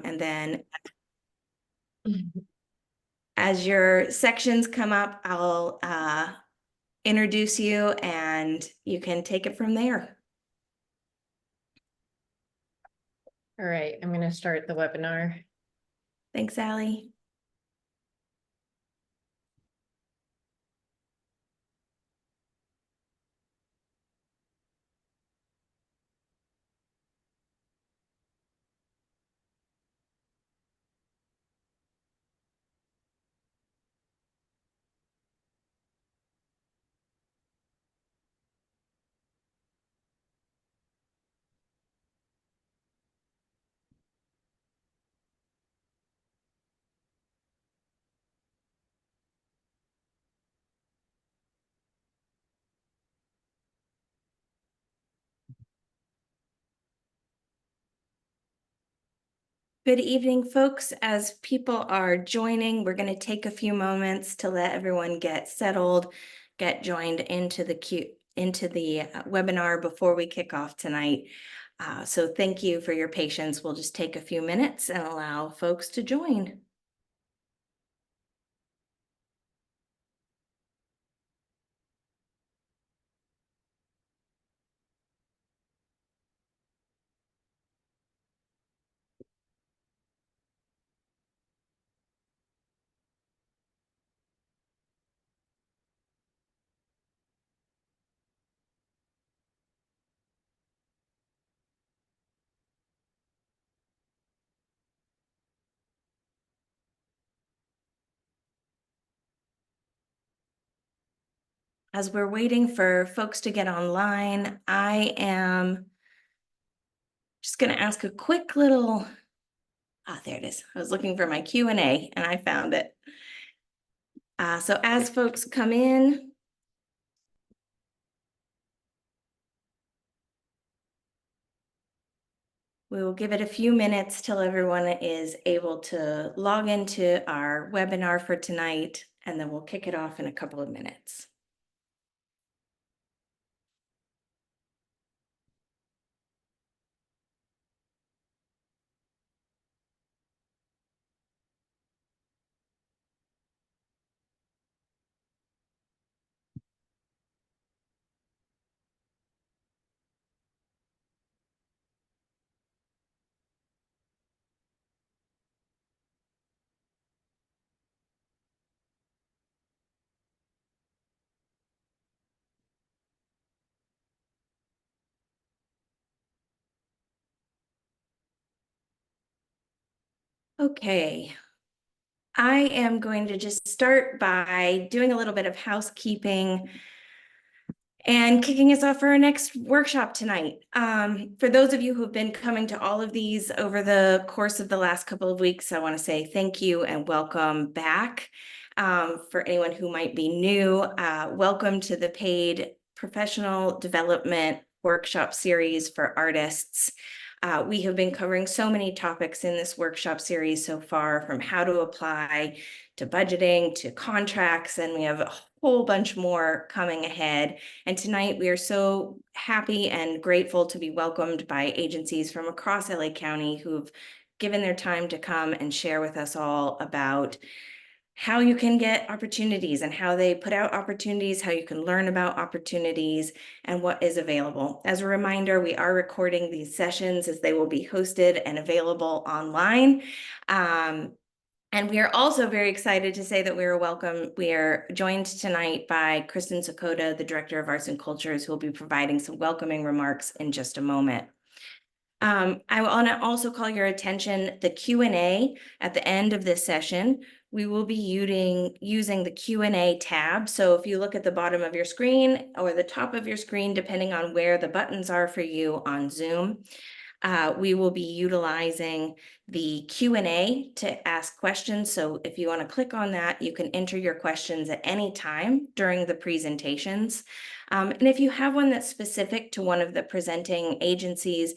And then as your sections come up, I'll introduce you and you can take it from there. All right, I'm going to start the webinar. Thanks, Allie. Good evening, folks. As people are joining, we're going to take a few moments to let everyone get settled, get joined into the webinar before we kick off tonight. So thank you for your patience. We'll just take a few minutes and allow folks to join. As we're waiting for folks to get online, I am just going to ask a quick little, there it is. I was looking for my Q&A and I found it. So as folks come in, we will give it a few minutes till everyone is able to log into our webinar for tonight, and then we'll kick it off in a couple of minutes. Okay, I am going to just start by doing a little bit of housekeeping and kicking us off for our next workshop tonight. For those of you who've been coming to all of these over the course of the last couple of weeks, I want to say thank you and welcome back. For anyone who might be new, welcome to the PAiD Professional Development Workshop Series for Artists. We have been covering so many topics in this workshop series so far, from how to apply to budgeting to contracts, and we have a whole bunch more coming ahead. And tonight we are so happy and grateful to be welcomed by agencies from across LA County who've given their time to come and share with us all about how you can get opportunities and how they put out opportunities, how you can learn about opportunities, and what is available. As a reminder, we are recording these sessions as they will be hosted and available online. And we are also very excited to say that we are joined tonight by Kristen Sakota, the Director of Arts and Cultures, who will be providing some welcoming remarks in just a moment. I want to also call your attention the Q&A at the end of this session. We will be using the Q&A tab. So if you look at the bottom of your screen or the top of your screen, depending on where the buttons are for you on Zoom, we will be utilizing the Q&A to ask questions. So if you want to click on that, you can enter your questions at any time during the presentations. And if you have one that's specific to one of the presenting agencies,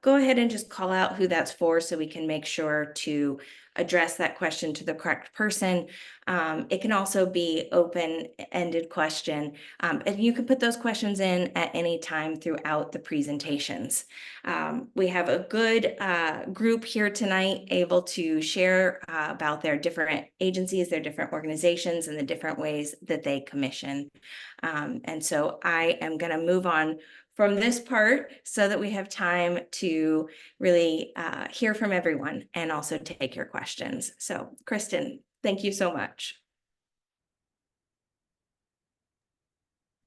go ahead and just call out who that's for so we can make sure to address that question to the correct person. It can also be open-ended question, and you can put those questions in at any time throughout the presentations. We have a good group here tonight able to share about their different agencies, their different organizations, and the different ways that they commission. And so I am going to move on from this part so that we have time to really hear from everyone and also take your questions. So Kristen, thank you so much.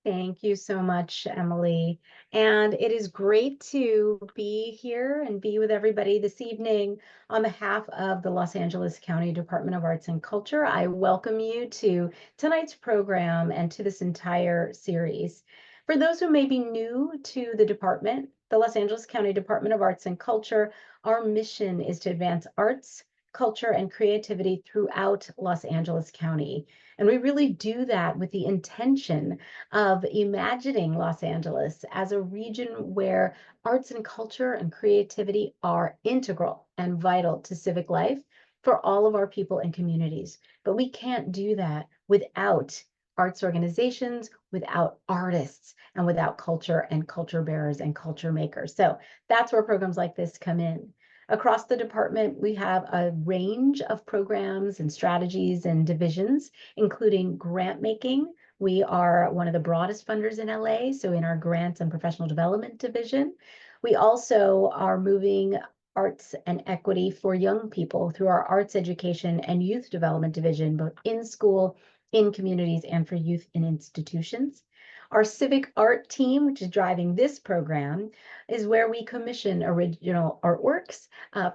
Thank you so much, Emily. And it is great to be here and be with everybody this evening. On behalf of the Los Angeles County Department of Arts and Culture, I welcome you to tonight's program and to this entire series. For those who may be new to the department, the Los Angeles County Department of Arts and Culture, our mission is to advance arts, culture, and creativity throughout Los Angeles County. And we really do that with the intention of imagining Los Angeles as a region where arts and culture and creativity are integral and vital to civic life for all of our people and communities. But we can't do that without arts organizations, without artists, and without culture and culture bearers and culture makers. So that's where programs like this come in. Across the department, we have a range of programs and strategies and divisions, including grant making. We are one of the broadest funders in LA, so in our grants and professional development division. We also are moving arts and equity for young people through our arts education and youth development division, both in school, in communities, and for youth in institutions. Our civic art team, which is driving this program, is where we commission original artworks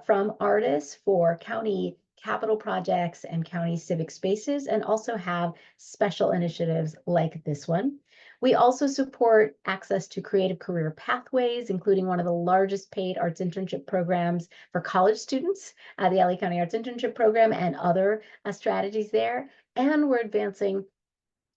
from artists for county capital projects and county civic spaces, and also have special initiatives like this one. We also support access to creative career pathways, including one of the largest paid arts internship programs for college students, the LA County Arts Internship Program, and other strategies there. And we're advancing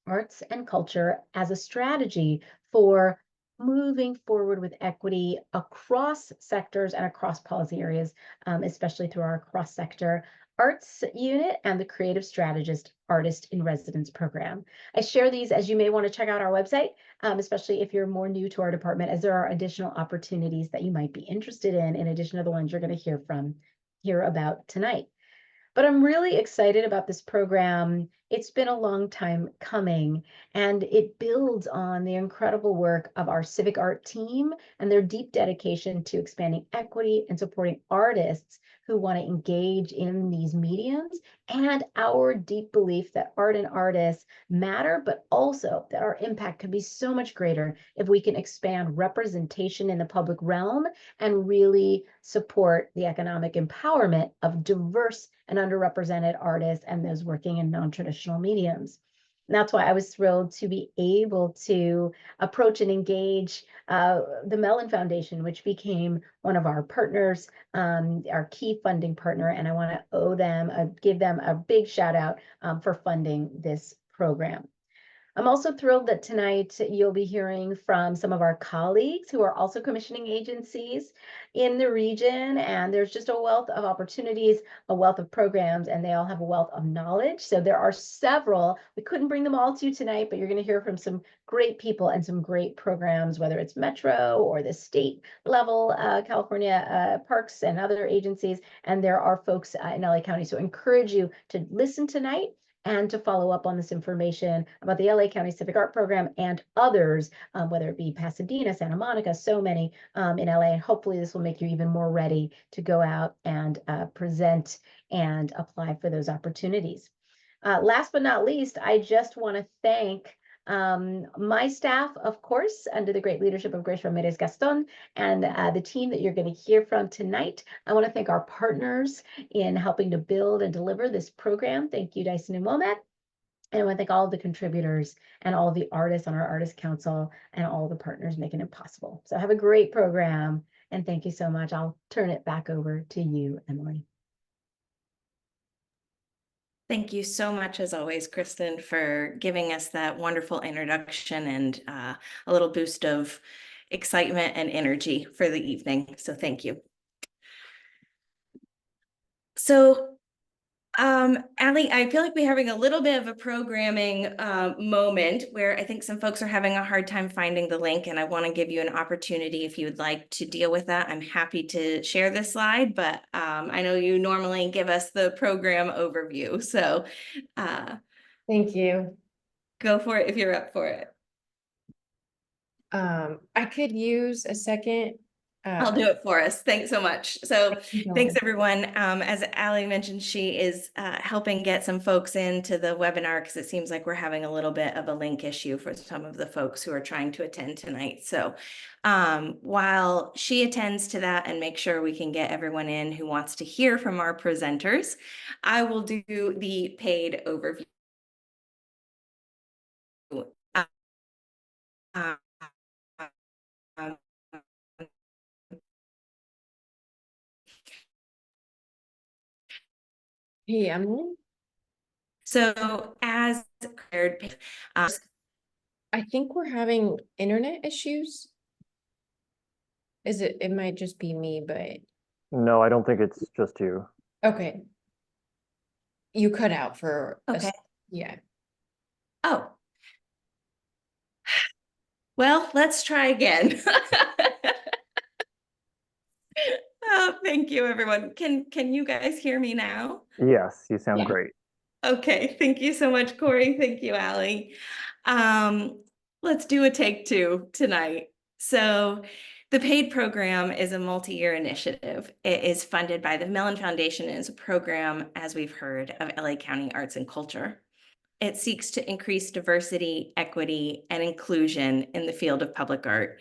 arts and culture as a strategy for moving forward with equity across sectors and across policy areas, especially through our cross-sector arts unit and the creative strategist artist in residence program. I share these as you may want to check out our website, especially if you're more new to our department, as there are additional opportunities that you might be interested in addition to the ones you're going to hear about tonight. But I'm really excited about this program. It's been a long time coming, and it builds on the incredible work of our civic art team and their deep dedication to expanding equity and supporting artists who want to engage in these mediums, and our deep belief that art and artists matter, but also that our impact can be so much greater if we can expand representation in the public realm and really support the economic empowerment of diverse and underrepresented artists and those working in non-traditional mediums. And that's why I was thrilled to be able to approach and engage the Mellon Foundation, which became one of our partners, our key funding partner. And I want to give them a big shout out for funding this program. I'm also thrilled that tonight you'll be hearing from some of our colleagues who are also commissioning agencies in the region. And there's just a wealth of opportunities, a wealth of programs, and they all have a wealth of knowledge. So there are several. We couldn't bring them all to you tonight, but you're going to hear from some great people and some great programs, whether it's Metro or the state level, California parks and other agencies. And there are folks in LA County. So I encourage you to listen tonight and to follow up on this information about the LA County Civic Art Program and others, whether it be Pasadena, Santa Monica, so many in LA. And hopefully this will make you even more ready to go out and present and apply for those opportunities. Last but not least, I just want to thank my staff, of course, under the great leadership of Grace Ramirez Gaston and the team that you're going to hear from tonight. I want to thank our partners in helping to build and deliver this program. Thank you, Dyson and Womack. And I want to thank all of the contributors and all of the artists on our Artist Council and all the partners making it possible. So have a great program. And thank you so much. I'll turn it back over to you, Emily. Thank you so much, as always, Kristen, for giving us that wonderful introduction and a little boost of excitement and energy for the evening. So thank you. So Allie, I feel like we're having a little bit of a programming moment where I think some folks are having a hard time finding the link, and I want to give you an opportunity if you would like to deal with that. I'm happy to share this slide, but I know you normally give us the program overview, so Thank you. go for it if you're up for it. I could use a second. I'll do it for us. Thanks so much. So you thanks, going? everyone. As Allie mentioned, she is helping get some folks into the webinar because it seems like we're having a little bit of a link issue for some of the folks who are trying to attend tonight. So while she attends to that and make sure we can get everyone in who wants to hear from our presenters, I will do the PAiD overview. Um, Hey, Emily. so as uh, I think we're having internet issues. It might just be me, but No, I don't think it's just you. okay. You cut out for okay. yeah. Oh. Well, let's try again. Oh, thank you, everyone. Can you guys hear me now? Yes, you sound Yeah. great. Okay, thank you so much, Corey. Thank you, Allie. Let's do a take two tonight. So the PAiD program is a multi-year initiative. It is funded by the Mellon Foundation and is a program, as we've heard, of LA County Arts and Culture. It seeks to increase diversity, equity, and inclusion in the field of public art.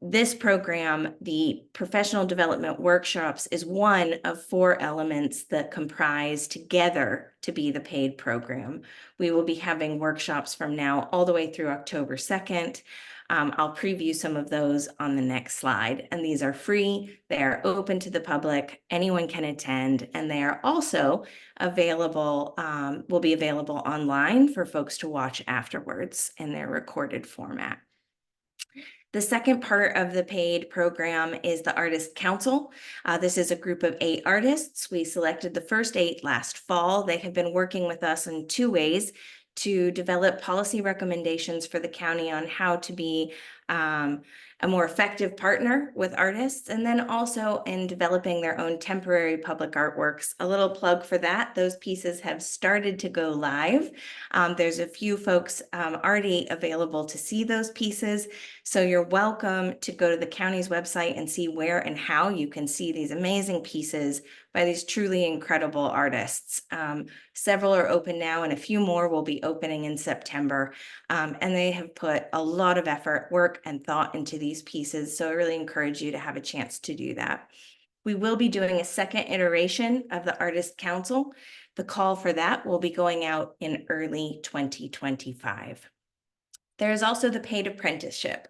This program, the professional development workshops, is one of 4 elements that comprise together to be the PAiD program. We will be having workshops from now all the way through October 2nd. I'll preview some of those on the next slide, and these are free. They are open to the public. Anyone can attend, and they are also available, will be available online for folks to watch afterwards in their recorded format. The second part of the PAiD program is the Artist Council. This is a group of 8 artists. We selected the first 8 last fall. They have been working with us in 2 ways to develop policy recommendations for the county on how to be a more effective partner with artists, and then also in developing their own temporary public artworks. A little plug for that. Those pieces have started to go live. There's a few folks already available to see those pieces. So you're welcome to go to the county's website and see where and how you can see these amazing pieces by these truly incredible artists. Several are open now, and a few more will be opening in September. And they have put a lot of effort, work, and thought into these pieces. So I really encourage you to have a chance to do that. We will be doing a second iteration of the Artist Council. The call for that will be going out in early 2025. There is also the PAiD apprenticeship.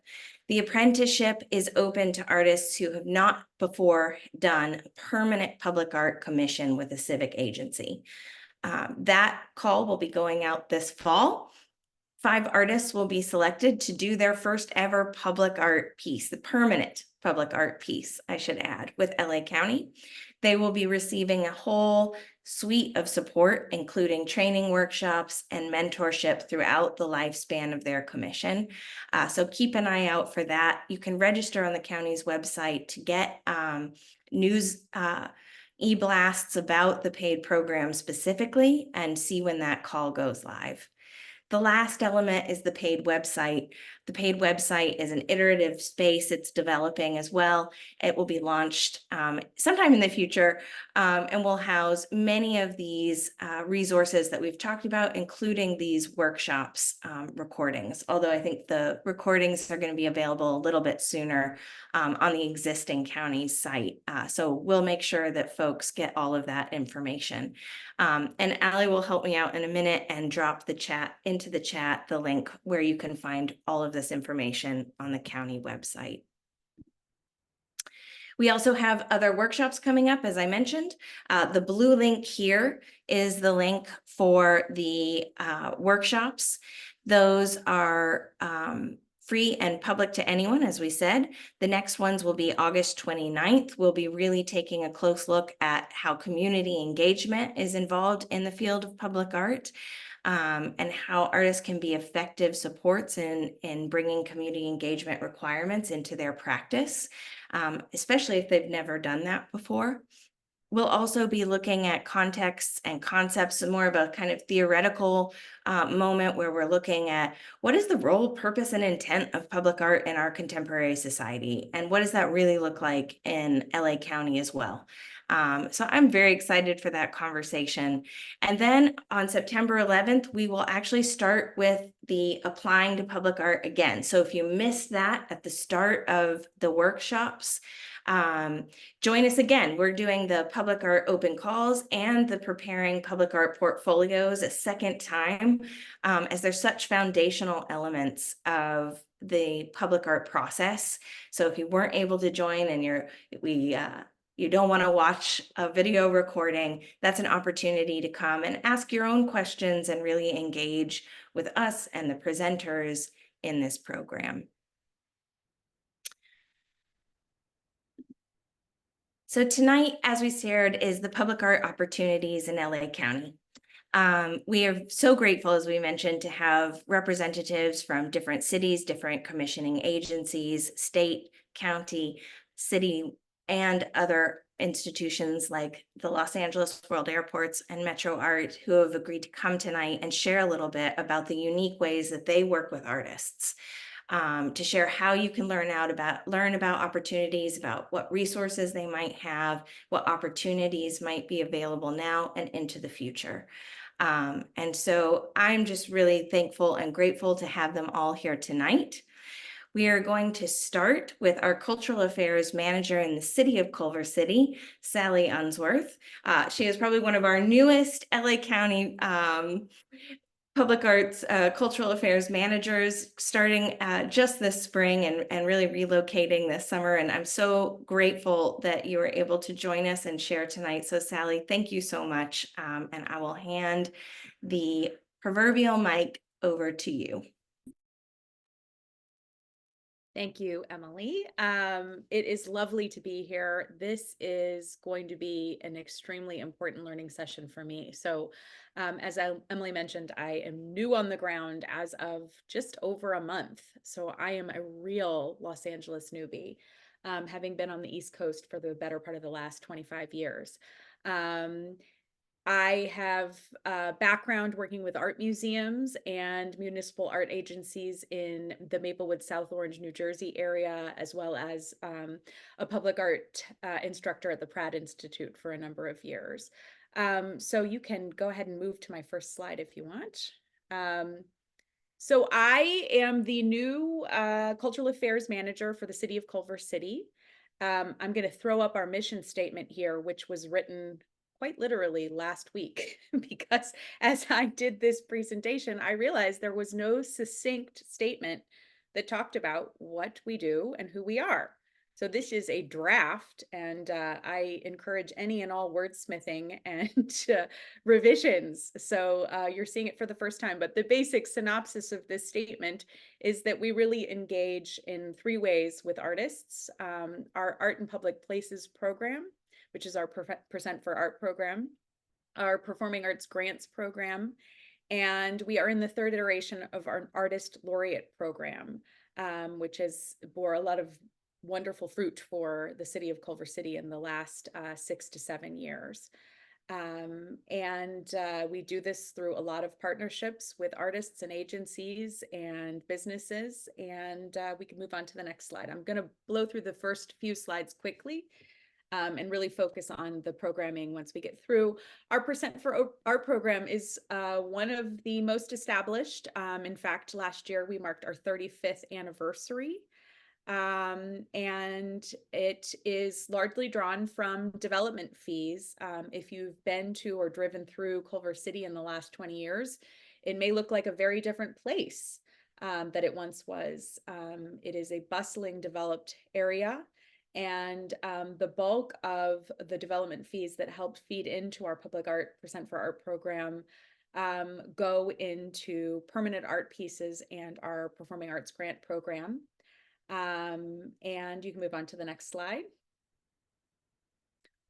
The apprenticeship is open to artists who have not before done a permanent public art commission with a civic agency. That call will be going out this fall. 5 artists will be selected to do their first ever public art piece, the permanent public art piece, I should add, with LA County. They will be receiving a whole suite of support, including training workshops and mentorship throughout the lifespan of their commission. So keep an eye out for that. You can register on the county's website to get news e-blasts about the PAiD program specifically and see when that call goes live. The last element is the PAiD website. The PAiD website is an iterative space it's developing as well. It will be launched sometime in the future and will house many of these resources that we've talked about, including these workshops recordings. Although I think the recordings are going to be available a little bit sooner on the existing county site. So we'll make sure that folks get all of that information. And Allie will help me out in a minute and drop into the chat the link where you can find all of this information on the county website. We also have other workshops coming up, as I mentioned. The blue link here is the link for the workshops. Those are free and public to anyone, as we said. The next ones will be August 29th. We'll be really taking a close look at how community engagement is involved in the field of public art, and how artists can be effective supports in bringing community engagement requirements into their practice, especially if they've never done that before. We'll also be looking at contexts and concepts, more of a kind of theoretical moment where we're looking at what is the role, purpose, and intent of public art in our contemporary society, and what does that really look like in LA County as well. So I'm very excited for that conversation. And then on September 11th, we will actually start with the applying to public art again. So if you missed that at the start of the workshops, join us again. We're doing the public art open calls and the preparing public art portfolios a second time, as they're such foundational elements of the public art process. So if you weren't able to join and you don't want to watch a video recording, that's an opportunity to come and ask your own questions and really engage with us and the presenters in this program. So tonight, as we shared, is the public art opportunities in LA County. We are so grateful, as we mentioned, to have representatives from different cities, different commissioning agencies, state, county, city, and other institutions like the Los Angeles World Airports and Metro Art, who have agreed to come tonight and share a little bit about the unique ways that they work with artists. To share how you can learn about opportunities, about what resources they might have, what opportunities might be available now and into the future. And so I'm just really thankful and grateful to have them all here tonight. We are going to start with our Cultural Affairs Manager in the City of Culver City, Sally Unsworth. She is probably one of our newest LA County public arts cultural affairs managers, starting just this spring and really relocating this summer. And I'm so grateful that you were able to join us and share tonight. So Sally, thank you so much. And I will hand the proverbial mic over to you. Thank you, Emily. It is lovely to be here. This is going to be an extremely important learning session for me. So as Emily mentioned, I am new on the ground as of just over a month. So I am a real Los Angeles newbie, having been on the East Coast for the better part of the last 25 years. I have a background working with art museums and municipal art agencies in the Maplewood, South Orange, New Jersey area, as well as a public art instructor at the Pratt Institute for a number of years. So you can go ahead and move to my first slide if you want. So I am the new Cultural Affairs Manager for the City of Culver City. I'm going to throw up our mission statement here, which was written quite literally last week, because as I did this presentation, I realized there was no succinct statement that talked about what we do and who we are. So this is a draft, and I encourage any and all wordsmithing and revisions. So you're seeing it for the first time, but the basic synopsis of this statement is that we really engage in three ways with artists. Our Art in Public Places program, which is our Percent for Art program, our Performing Arts Grants program, and we are in the third iteration of our Artist Laureate program, which has bore a lot of wonderful fruit for the city of Culver City in the last 6 to 7 years. We do this through a lot of partnerships with artists and agencies and businesses. And we can move on to the next slide. I'm going to blow through the first few slides quickly and really focus on the programming once we get through. Our Percent for Art program is one of the most established. In fact, last year we marked our 35th anniversary. And it is largely drawn from development fees. If you've been to or driven through Culver City in the last 20 years, it may look like a very different place that it once was. It is a bustling, developed area. And the bulk of the development fees that helped feed into our public art Percent for Art program go into permanent art pieces and our performing arts grant program. And you can move on to the next slide.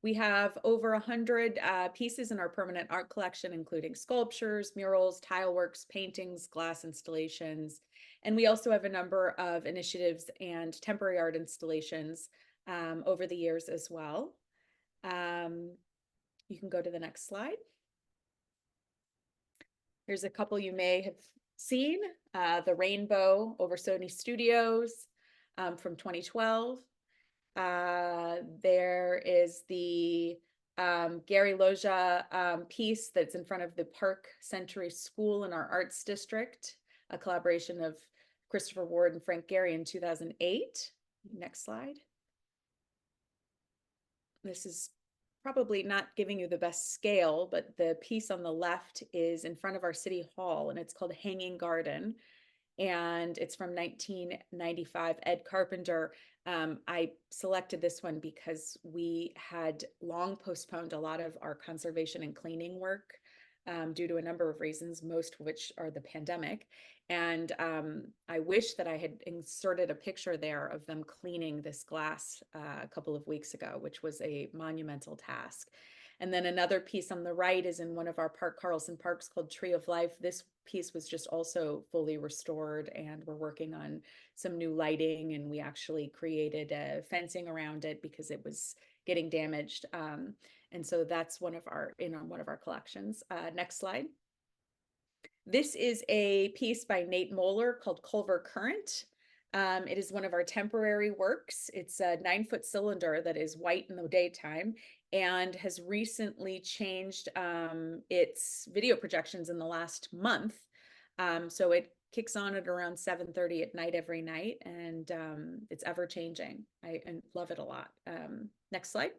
We have over 100 pieces in our permanent art collection, including sculptures, murals, tile works, paintings, glass installations. And we also have a number of initiatives and temporary art installations over the years as well. You can go to the next slide. Here's a couple you may have seen. The Rainbow over Sony Studios from 2012. There is the Gary Loja piece that's in front of the Park Century School in our Arts District, a collaboration of Christopher Ward and Frank Gehry in 2008. Next slide. This is probably not giving you the best scale, but the piece on the left is in front of our City Hall, and it's called Hanging Garden. And it's from 1995, Ed Carpenter. I selected this one because we had long postponed a lot of our conservation and cleaning work due to a number of reasons, most of which are the pandemic. And I wish that I had inserted a picture there of them cleaning this glass a couple of weeks ago, which was a monumental task. And then another piece on the right is in one of our Carlson parks called Tree of Life. This piece was just also fully restored, and we're working on some new lighting, and we actually created a fencing around it because it was getting damaged. And so that's one of our collections. Next slide. This is a piece by Nate Moeller called Culver Current. It is one of our temporary works. It's a 9-foot cylinder that is white in the daytime and has recently changed its video projections in the last month. So it kicks on at around 7:30 at night every night, and it's ever changing. I love it a lot. Next slide.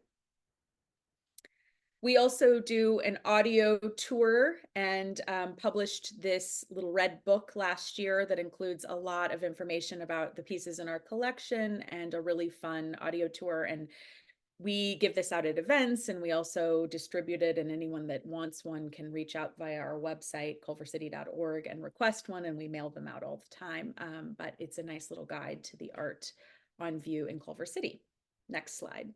We also do an audio tour and published this little red book last year that includes a lot of information about the pieces in our collection and a really fun audio tour. And we give this out at events, and we also distribute it, and anyone that wants one can reach out via our website, culvercity.org, and request one, and we mail them out all the time. But it's a nice little guide to the art on view in Culver City. Next slide.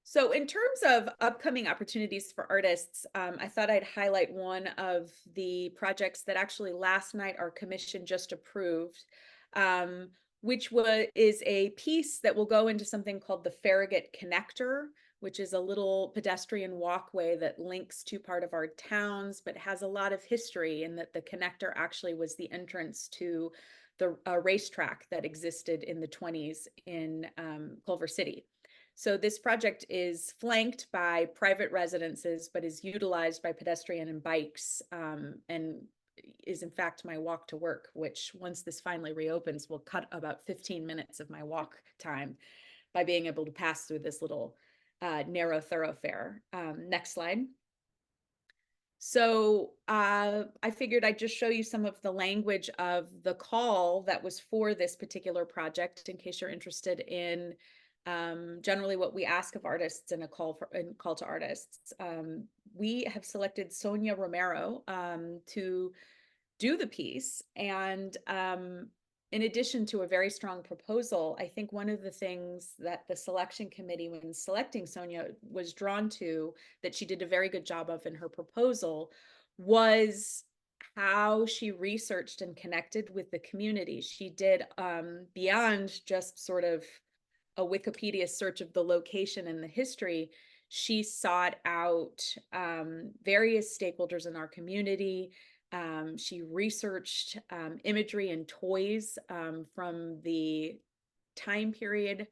So in terms of upcoming opportunities for artists, I thought I'd highlight one of the projects that actually last night our commission just approved, which is a piece that will go into something called the Farragut Connector, which is a little pedestrian walkway that links two part of our towns, but has a lot of history in that the connector actually was the entrance to the racetrack that existed in the 20s in Culver City. So this project is flanked by private residences, but is utilized by pedestrian and bikes, and is in fact my walk to work, which once this finally reopens will cut about 15 minutes of my walk time by being able to pass through this little narrow thoroughfare. Next slide. So I figured I'd just show you some of the language of the call that was for this particular project in case you're interested in generally what we ask of artists in a call to artists. We have selected Sonia Romero to do the piece, and in addition to a very strong proposal, I think one of the things that the selection committee, when selecting Sonia, was drawn to, that she did a very good job of in her proposal, was how she researched and connected with the community. She did beyond just sort of a Wikipedia search of the location and the history. She sought out various stakeholders in our community. She researched imagery and toys from the time period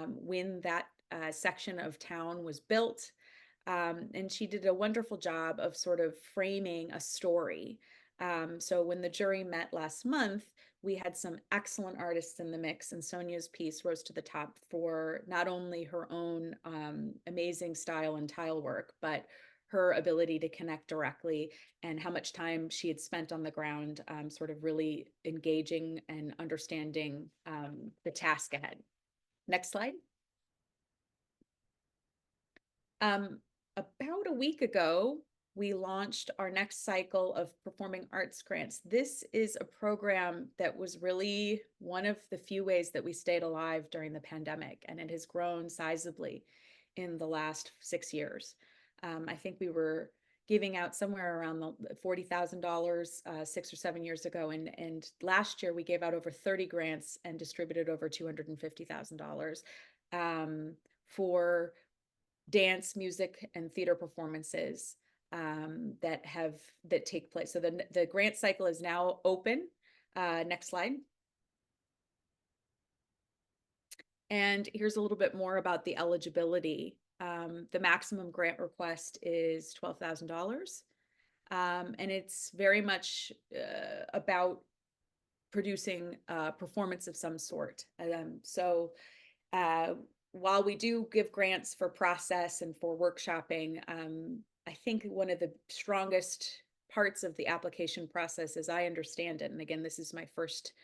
when that section of town was built. And she did a wonderful job of sort of framing a story. So when the jury met last month, we had some excellent artists in the mix, and Sonia's piece rose to the top for not only her own amazing style and tile work, but her ability to connect directly and how much time she had spent on the ground, sort of really engaging and understanding the task ahead. Next slide. About a week ago, we launched our next cycle of performing arts grants. This is a program that was really one of the few ways that we stayed alive during the pandemic, and it has grown sizably in the last 6 years. I think we were giving out somewhere around the $40,000 6 or 7 years ago, and last year we gave out over 30 grants and distributed over $250,000 for dance, music, and theater performances that take place. So the grant cycle is now open. Next slide. And here's a little bit more about the eligibility. The maximum grant request is $12,000. And it's very much about producing a performance of some sort. While we do give grants for process and for workshopping, I think one of the strongest parts of the application process, as I understand it, and again, this is my first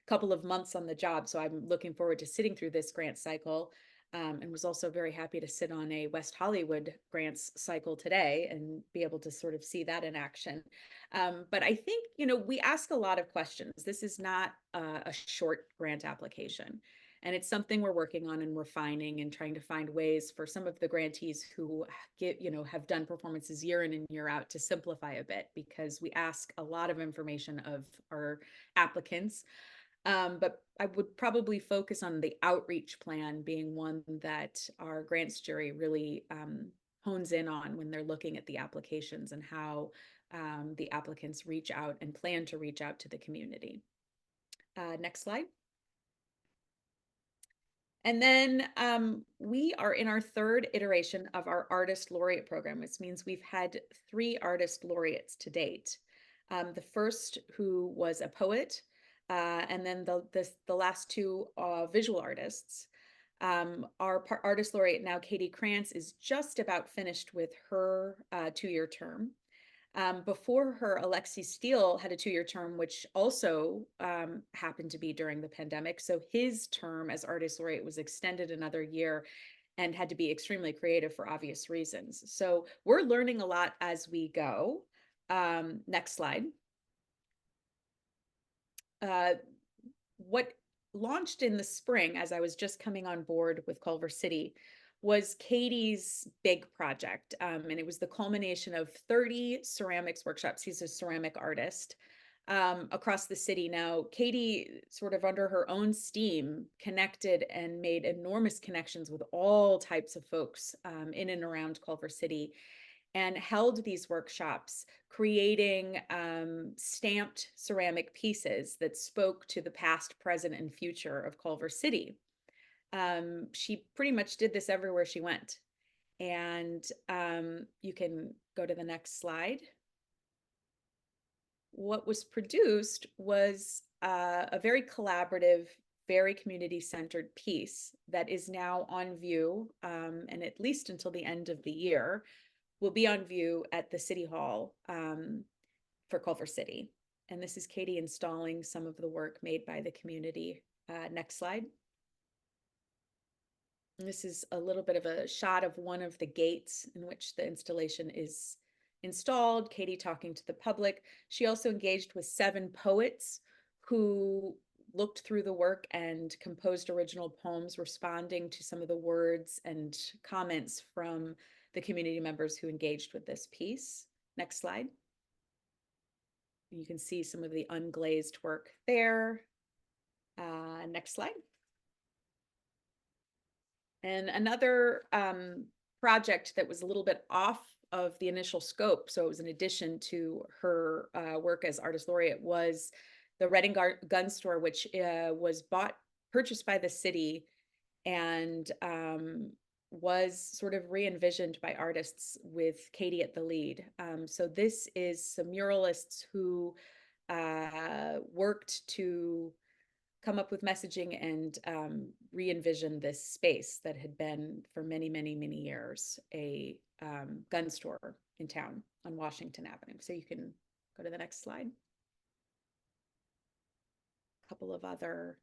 couple of months on the job, so I'm looking forward to sitting through this grant cycle, and was also very happy to sit on a West Hollywood grants cycle today and be able to sort of see that in action. But I think, we ask a lot of questions. This is not a short grant application. And it's something we're working on and refining and trying to find ways for some of the grantees who have done performances year in and year out to simplify a bit, because we ask a lot of information of our applicants. But I would probably focus on the outreach plan being one that our grants jury really hones in on when they're looking at the applications and how the applicants reach out and plan to reach out to the community. Next slide. And then we are in our third iteration of our Artist Laureate program, which means we've had 3 Artist Laureates to date. The first, who was a poet, and then the last 2 visual artists. Our Artist Laureate now, Katie Krantz, is just about finished with her 2-year term. Before her, Alexi Steele had a 2-year term, which also happened to be during the pandemic. So his term as Artist Laureate was extended another year and had to be extremely creative for obvious reasons. So we're learning a lot as we go. Next slide. What launched in the spring, as I was just coming on board with Culver City, was Katie's big project. And it was the culmination of 30 ceramics workshops. She's a ceramic artist across the city. Now, Katie, sort of under her own steam, connected and made enormous connections with all types of folks in and around Culver City, and held these workshops, creating stamped ceramic pieces that spoke to the past, present, and future of Culver City. She pretty much did this everywhere she went. And you can go to the next slide. What was produced was a very collaborative, very community-centered piece that is now on view, and at least until the end of the year, will be on view at the City Hall for Culver City. And this is Katie installing some of the work made by the community. Next slide. And this is a little bit of a shot of one of the gates in which the installation is installed, Katie talking to the public. She also engaged with 7 poets who looked through the work and composed original poems responding to some of the words and comments from the community members who engaged with this piece. Next slide. You can see some of the unglazed work there. Next slide. And another project that was a little bit off of the initial scope, so it was in addition to her work as Artist Laureate, was the Reading Gun Store, which was purchased by the city and was sort of re-envisioned by artists with Katie at the lead. So this is some muralists who worked to come up with messaging and re-envision this space that had been for many, many, many years a gun store in town on Washington Avenue. So you can go to the next slide. A couple of other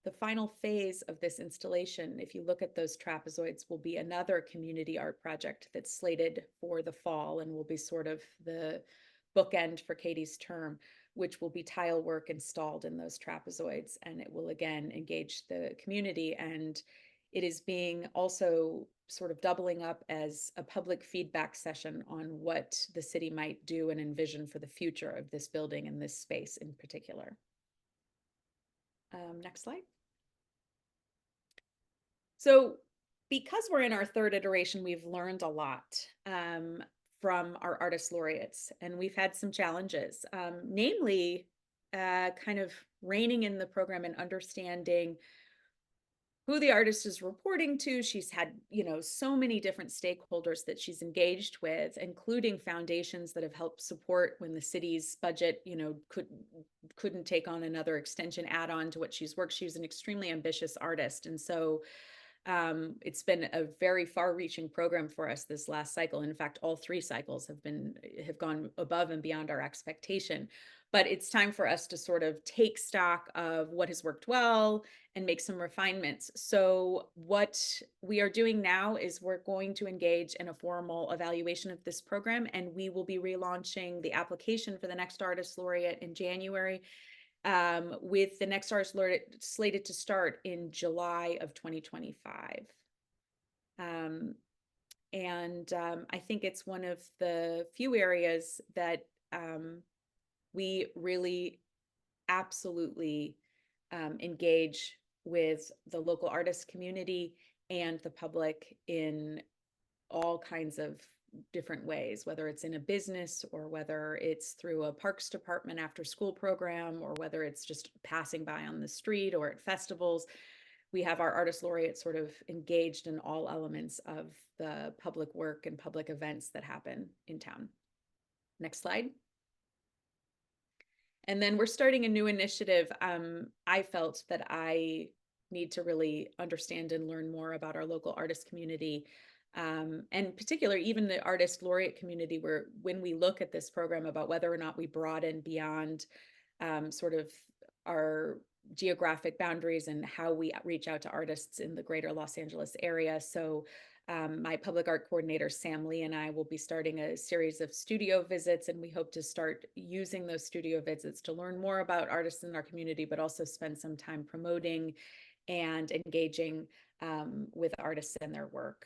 the final phase of this installation, if you look at those trapezoids, will be another community art project that's slated for the fall and will be sort of the bookend for Katie's term, which will be tile work installed in those trapezoids. And it will again engage the community. And it is being also sort of doubling up as a public feedback session on what the city might do and envision for the future of this building and this space in particular. Next slide. So because we're in our third iteration, we've learned a lot from our artist laureates, and we've had some challenges, namely kind of reining in the program and understanding who the artist is reporting to. She's had, so many different stakeholders that she's engaged with, including foundations that have helped support when the city's budget, couldn't take on another extension add-on to what she's worked. She was an extremely ambitious artist. And so it's been a very far-reaching program for us this last cycle. In fact, all 3 cycles have gone above and beyond our expectation. But it's time for us to sort of take stock of what has worked well and make some refinements. So what we are doing now is we're going to engage in a formal evaluation of this program, and we will be relaunching the application for the next Artist Laureate in January, with the next Artist Laureate slated to start in July of 2025. I think it's one of the few areas that we really absolutely engage with the local artist community and the public in all kinds of different ways, whether it's in a business or whether it's through a parks department after school program, or whether it's just passing by on the street or at festivals. We have our artist laureates sort of engaged in all elements of the public work and public events that happen in town. Next slide. And then we're starting a new initiative. I felt that I need to really understand and learn more about our local artist community, and particularly even the artist laureate community, where when we look at this program about whether or not we broaden beyond sort of our geographic boundaries and how we reach out to artists in the greater Los Angeles area. So my public art coordinator, Sam Lee, and I will be starting a series of studio visits, and we hope to start using those studio visits to learn more about artists in our community, but also spend some time promoting and engaging with artists and their work,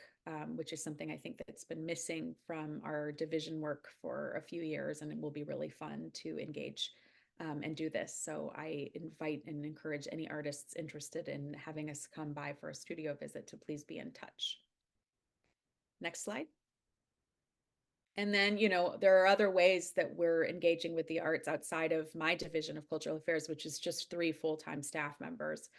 which is something I think that's been missing from our division work for a few years, and it will be really fun to engage and do this. So I invite and encourage any artists interested in having us come by for a studio visit to please be in touch. Next slide. And then, there are other ways that we're engaging with the arts outside of my division of cultural affairs, which is just 3 full-time staff members.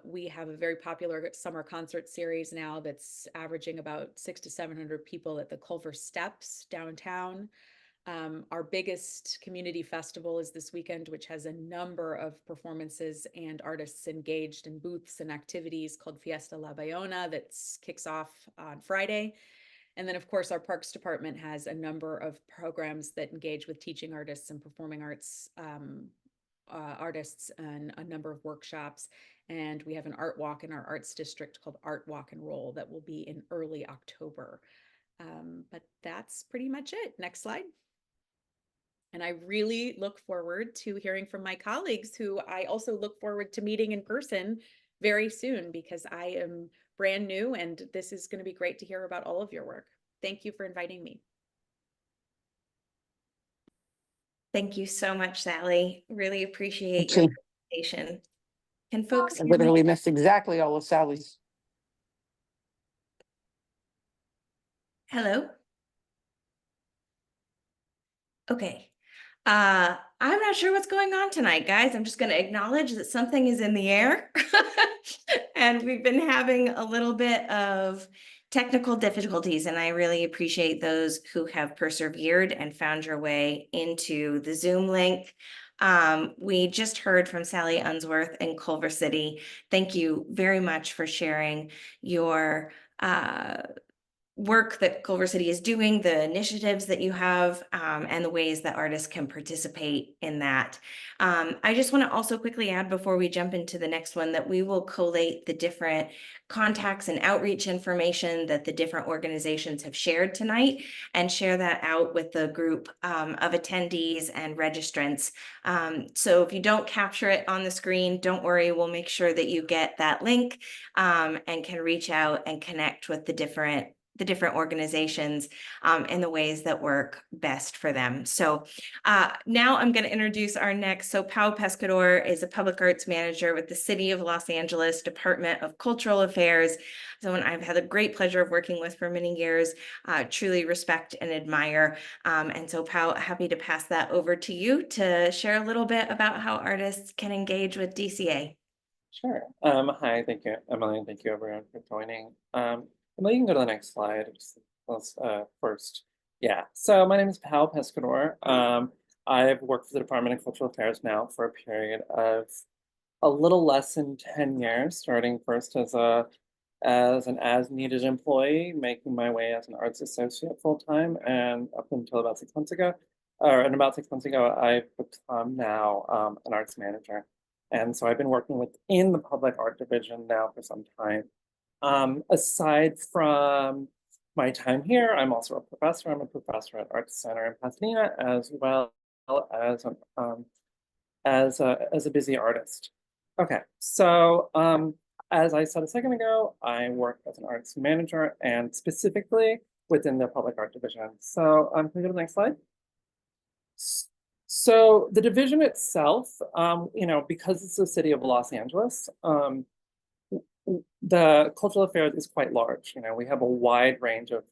We have a very popular summer concert series now that's averaging about 600 to 700 people at the Culver Steps downtown. Our biggest community festival is this weekend, which has a number of performances and artists engaged in booths and activities, called Fiesta La Bayona, that kicks off on Friday. And then, of course, our parks department has a number of programs that engage with teaching artists and performing arts artists, and a number of workshops. And we have an art walk in our arts district called Art Walk and Roll that will be in early October. But that's pretty much it. Next slide. And I really look forward to hearing from my colleagues, who I also look forward to meeting in person very soon, because I am brand new, and this is going to be great to hear about all of your work. Thank you for inviting me. Thank you so much, Sally. Really appreciate your presentation. Can folks I hear me? literally missed exactly all of Sally's. Hello? Okay. I'm not sure what's going on tonight, guys. I'm just going to acknowledge that something is in the air. And we've been having a little bit of technical difficulties, and I really appreciate those who have persevered and found your way into the Zoom link. We just heard from Sally Unsworth in Culver City. Thank you very much for sharing your work that Culver City is doing, the initiatives that you have, and the ways that artists can participate in that. I just want to also quickly add before we jump into the next one that we will collate the different contacts and outreach information that the different organizations have shared tonight and share that out with the group of attendees and registrants. So if you don't capture it on the screen, don't worry, we'll make sure that you get that link and can reach out and connect with the different organizations in the ways that work best for them. So now I'm going to introduce our next. So Pau Pescador is a public arts manager with the City of Los Angeles Department of Cultural Affairs, someone I've had the great pleasure of working with for many years, truly respect and admire. And so Pau, happy to pass that over to you to share a little bit about how artists can engage with DCA. Sure. Hi, thank you, Emily, and thank you everyone for joining. Emily, you can go to the next slide. First. Yeah, so my name is Pau Pescador. I've worked for the Department of Cultural Affairs now for a period of a little less than 10 years, starting first as an as-needed employee, making my way as an arts associate full-time, and up until about 6 months ago, I've become now an arts manager. And so I've been working within the public art division now for some time. Aside from my time here, I'm also a professor. I'm a professor at Arts Center in Pasadena, as well as a busy artist. Okay, so as I said a second ago, I work as an arts manager and specifically within the public art division. So can we go to the next slide? So the division itself, because it's the city of Los Angeles, the cultural affairs is quite large. We have a wide range of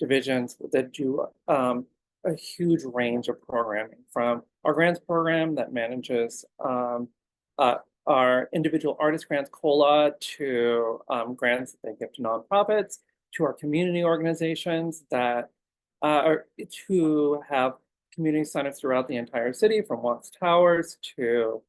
divisions that do a huge range of programming, from our grants program that manages our individual artist grants, COLA, to grants that they give to nonprofits, to our community organizations that to have community centers throughout the entire city, from Watts Towers to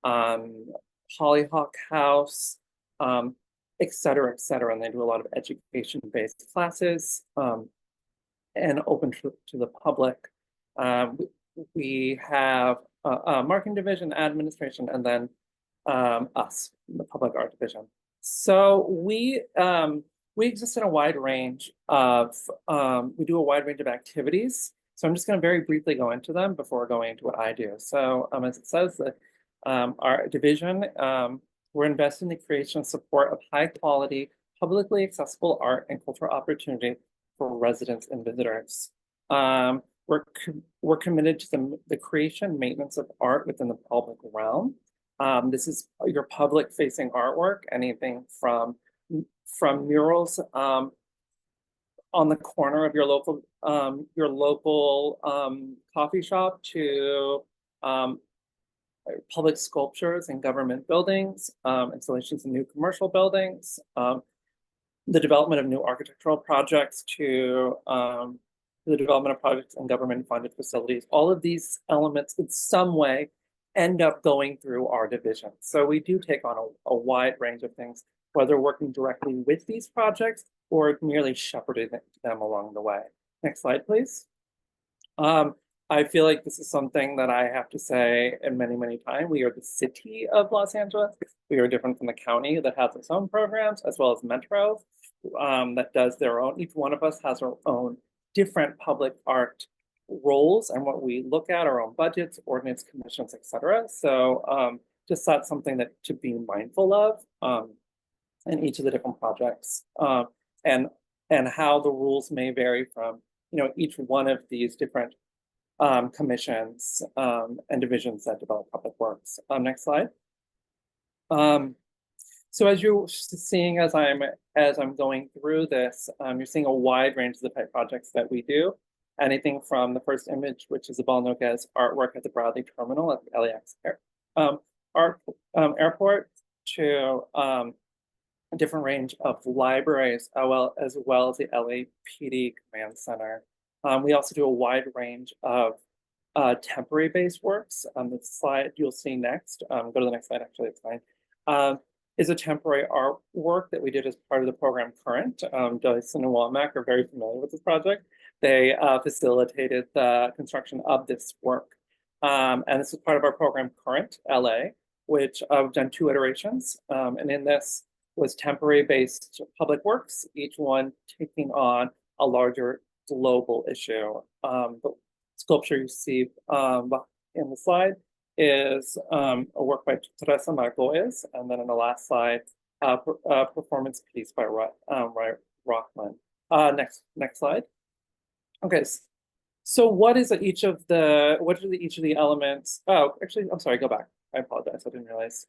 Hollyhock House, et cetera, et cetera. And they do a lot of education-based classes and open to the public. We have a marketing division, administration, and then us, the public art division. So we exist in a wide range of, we do a wide range of activities. So I'm just going to very briefly go into them before going into what I do. So as it says, that our division, we're invested in the creation and support of high quality, publicly accessible art and cultural opportunity for residents and visitors. We're committed to the creation, maintenance of art within the public realm. This is your public facing artwork, anything from murals on the corner of your local coffee shop to public sculptures in government buildings, installations in new commercial buildings, the development of new architectural projects to the development of projects in government funded facilities. All of these elements in some way end up going through our division. So we do take on a wide range of things, whether working directly with these projects or merely shepherding them along the way. Next slide, please. I feel like this is something that I have to say many, many times. We are the city of Los Angeles. We are different from the county that has its own programs, as well as Metro that does their own. Each one of us has our own different public art roles and what we look at, our own budgets, ordinance commissions, etc. So just that's something that to be mindful of in each of the different projects, and how the rules may vary from each one of these different commissions and divisions that develop public works. Next slide. So as you're seeing, as I'm going through this, you're seeing a wide range of the type projects that we do. Anything from the first image, which is a Balnoquez artwork at the Bradley Terminal at the LAX airport, to a different range of libraries, as well as the LAPD Command Center. We also do a wide range of temporary based works. The slide you'll see next, go to the next slide, actually, it's fine. is a temporary artwork that we did as part of the program Current. Dyson and Womack are very familiar with this project. They facilitated the construction of this work. And this is part of our program Current LA, which I've done 2 iterations. And in this was temporary based public works, each one taking on a larger global issue. The sculpture you see in the slide is a work by Teresa Margoes, and then in the last slide, a performance piece by Rockman. Next slide. Okay, so what are each of the elements? Oh, actually, I'm sorry, go back. I apologize, I didn't realize.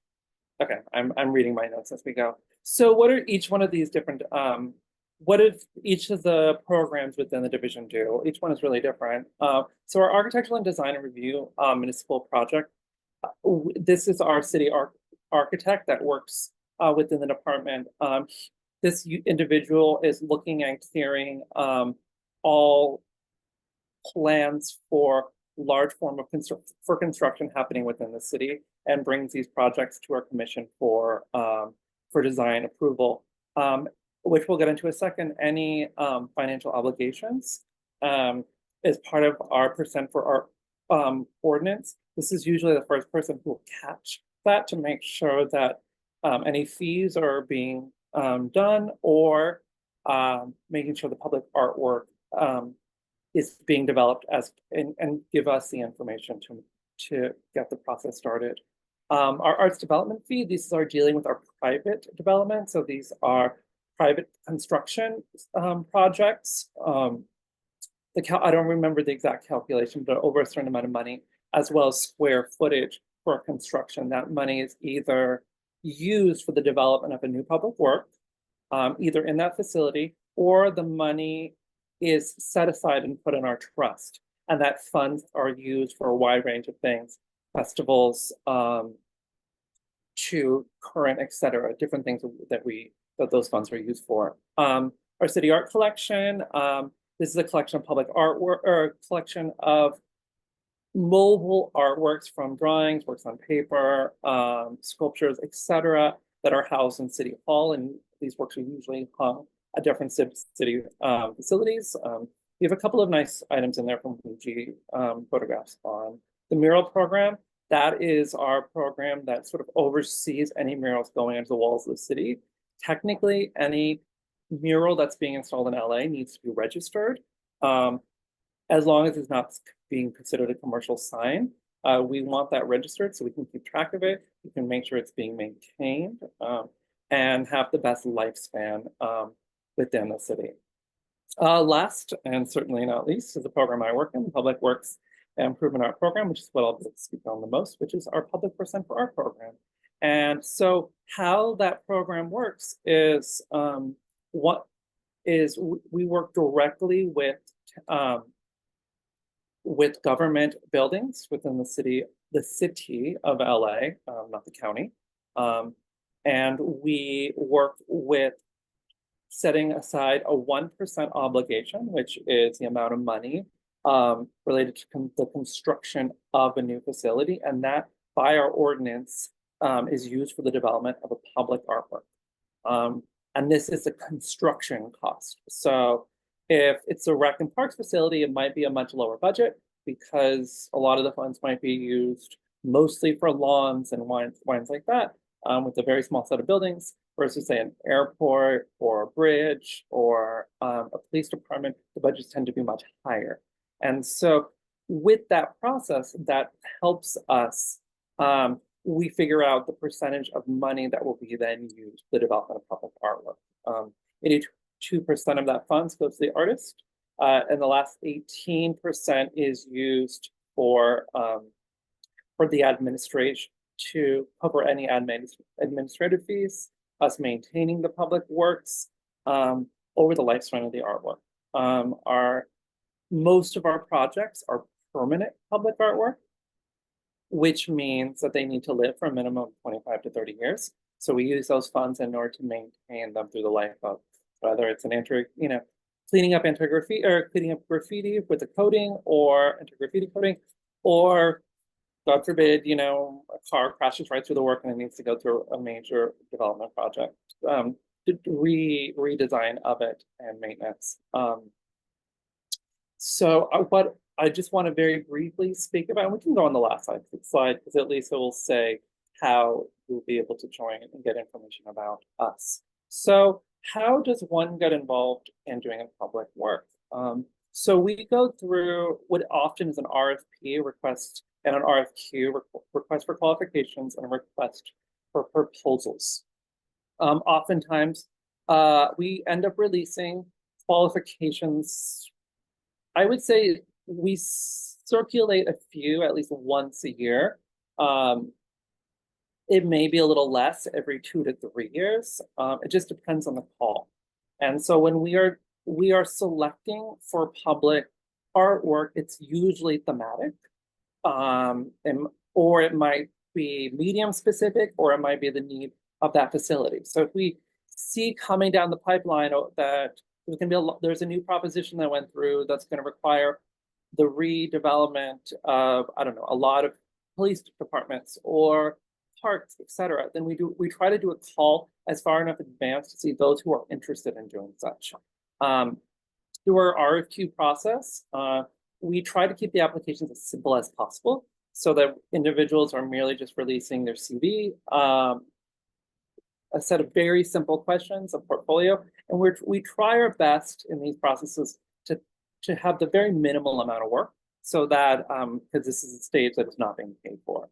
Okay, I'm reading my notes as we go. So what are each one of these different, what did each of the programs within the division do? Each one is really different. So our architectural and design and review municipal project, this is our city architect that works within the department. This individual is looking and clearing all plans for large form of construction happening within the city, and brings these projects to our commission for design approval, which we'll get into a second. Any financial obligations is part of our percent for our ordinance. This is usually the first person who will catch that to make sure that any fees are being done, or making sure the public artwork is being developed and give us the information to get the process started. Our arts development fee, these are dealing with our private development. So these are private construction projects. I don't remember the exact calculation, but over a certain amount of money, as well as square footage for construction. That money is either used for the development of a new public work, either in that facility, or the money is set aside and put in our trust. And that funds are used for a wide range of things, festivals, to current, et cetera, different things that those funds are used for. Our city art collection, this is a collection of public artwork, or a collection of mobile artworks from drawings, works on paper, sculptures, et cetera, that are housed in City Hall. And these works are usually hung at different city facilities. We have a couple of nice items in there from Fuji photographs on the mural program. That is our program that sort of oversees any murals going into the walls of the city. Technically, any mural that's being installed in LA needs to be registered, as long as it's not being considered a commercial sign. We want that registered so we can keep track of it. We can make sure it's being maintained, and have the best lifespan within the city. Last, and certainly not least, is the program I work in, the Public Works Improvement Art Program, which is what I'll speak on the most, which is our Public Percent for Art program. And so how that program works is, we work directly with government buildings within the city of LA, not the county. And we work with setting aside a 1% obligation, which is the amount of money related to the construction of a new facility. And that, by our ordinance, is used for the development of a public artwork. And this is a construction cost. So if it's a rec and parks facility, it might be a much lower budget, because a lot of the funds might be used mostly for lawns and wines like that, with a very small set of buildings, versus say an airport or a bridge or a police department. The budgets tend to be much higher. And so with that process, that helps us, we figure out the percentage of money that will be then used for the development of public artwork. 82% of that funds goes to the artist, and the last 18% is used for the administration, to cover any administrative fees, us maintaining the public works over the lifespan of the artwork. Most of our projects are permanent public artwork, which means that they need to live for a minimum of 25 to 30 years. So we use those funds in order to maintain them through the life of, whether it's an cleaning up anti-graffiti, or cleaning up graffiti with a coating, or anti-graffiti coating, or God forbid, you know, a car crashes right through the work and it needs to go through a major development project, redesign of it and maintenance. So what I just want to very briefly speak about, and we can go on the last slide because at least it will say how you'll be able to join and get information about us. So how does one get involved in doing a public work? So we go through what often is an RFP request and an RFQ request for qualifications and a request for proposals. Oftentimes, we end up releasing qualifications. I would say we circulate a few at least once a year. It may be a little less every 2 to 3 years. It just depends on the call. And so when we are selecting for public artwork, it's usually thematic, or it might be medium specific, or it might be the need of that facility. So if we see coming down the pipeline that there's a new proposition that went through that's going to require the redevelopment of, I don't know, a lot of police departments or parks, etc., then we try to do a call as far enough in advance to see those who are interested in doing such. Through our RFQ process, we try to keep the applications as simple as possible so that individuals are merely just releasing their CV, a set of very simple questions, a portfolio, and we try our best in these processes to have the very minimal amount of work so that, because this is a stage that is not being paid for.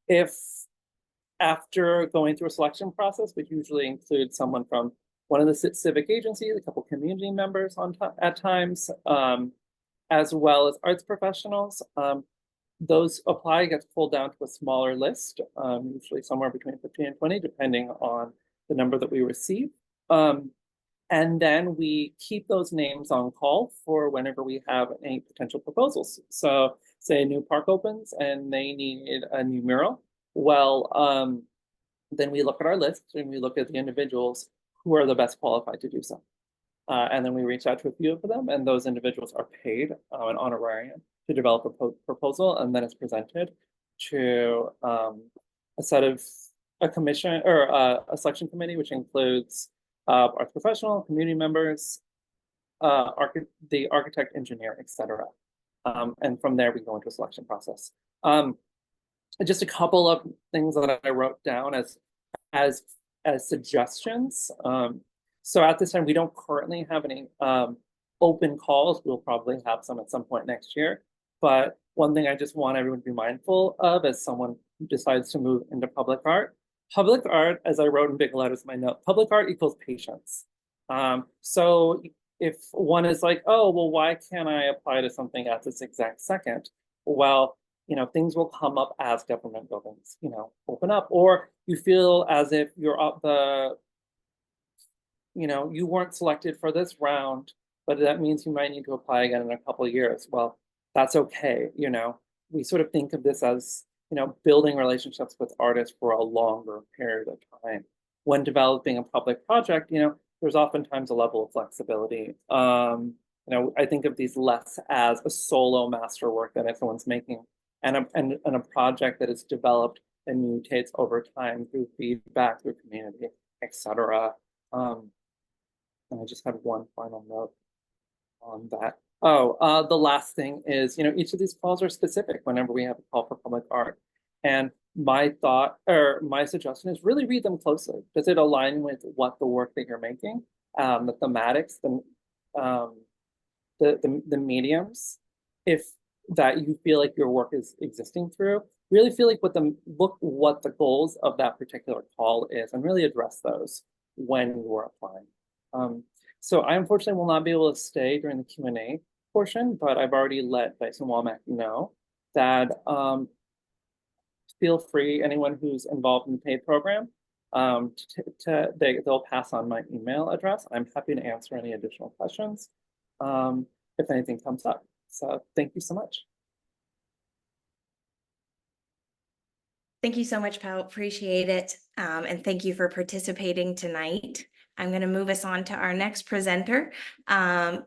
If after going through a selection process, which usually includes someone from one of the civic agencies, a couple community members at times, as well as arts professionals, those apply gets pulled down to a smaller list, usually somewhere between 15 and 20, depending on the number that we receive. And then we keep those names on call for whenever we have any potential proposals. So say a new park opens and they need a new mural. Well, then we look at our list and we look at the individuals who are the best qualified to do so. And then we reach out to a few of them, and those individuals are paid an honorarium to develop a proposal, and then it's presented to a commission or a selection committee, which includes arts professional, community members, the architect, engineer, etc. And from there we go into a selection process. Just a couple of things that I wrote down as suggestions. So at this time, we don't currently have any open calls. We'll probably have some at some point next year. But one thing I just want everyone to be mindful of as someone who decides to move into public art, as I wrote in big letters in my note, public art equals patience. So if one is like, oh, well, why can't I apply to something at this exact second? Well, you know, things will come up as government buildings, you know, open up, or you feel as if you're up you weren't selected for this round, but that means you might need to apply again in a couple of years. Well, that's okay. You know, we sort of think of this as, you know, building relationships with artists for a longer period of time. When developing a public project, you know, there's oftentimes a level of flexibility. You know, I think of these less as a solo masterwork that everyone's making, and a project that is developed and mutates over time through feedback, through community, etc. And I just had one final note on that. Oh, the last thing is, you know, each of these calls are specific whenever we have a call for public art. And my thought or my suggestion is really read them closely. Does it align with what the work that you're making, the thematics, the mediums, if that you feel like your work is existing through, really feel like what the goals of that particular call is, and really address those when you are applying. So I unfortunately will not be able to stay during the Q&A portion, but I've already let Dyson Womack know that feel free, anyone who's involved in the PAiD program, they'll pass on my email address. I'm happy to answer any additional questions if anything comes up. So thank you so much. Thank you so much, Pal. Appreciate it. And thank you for participating tonight. I'm going to move us on to our next presenter.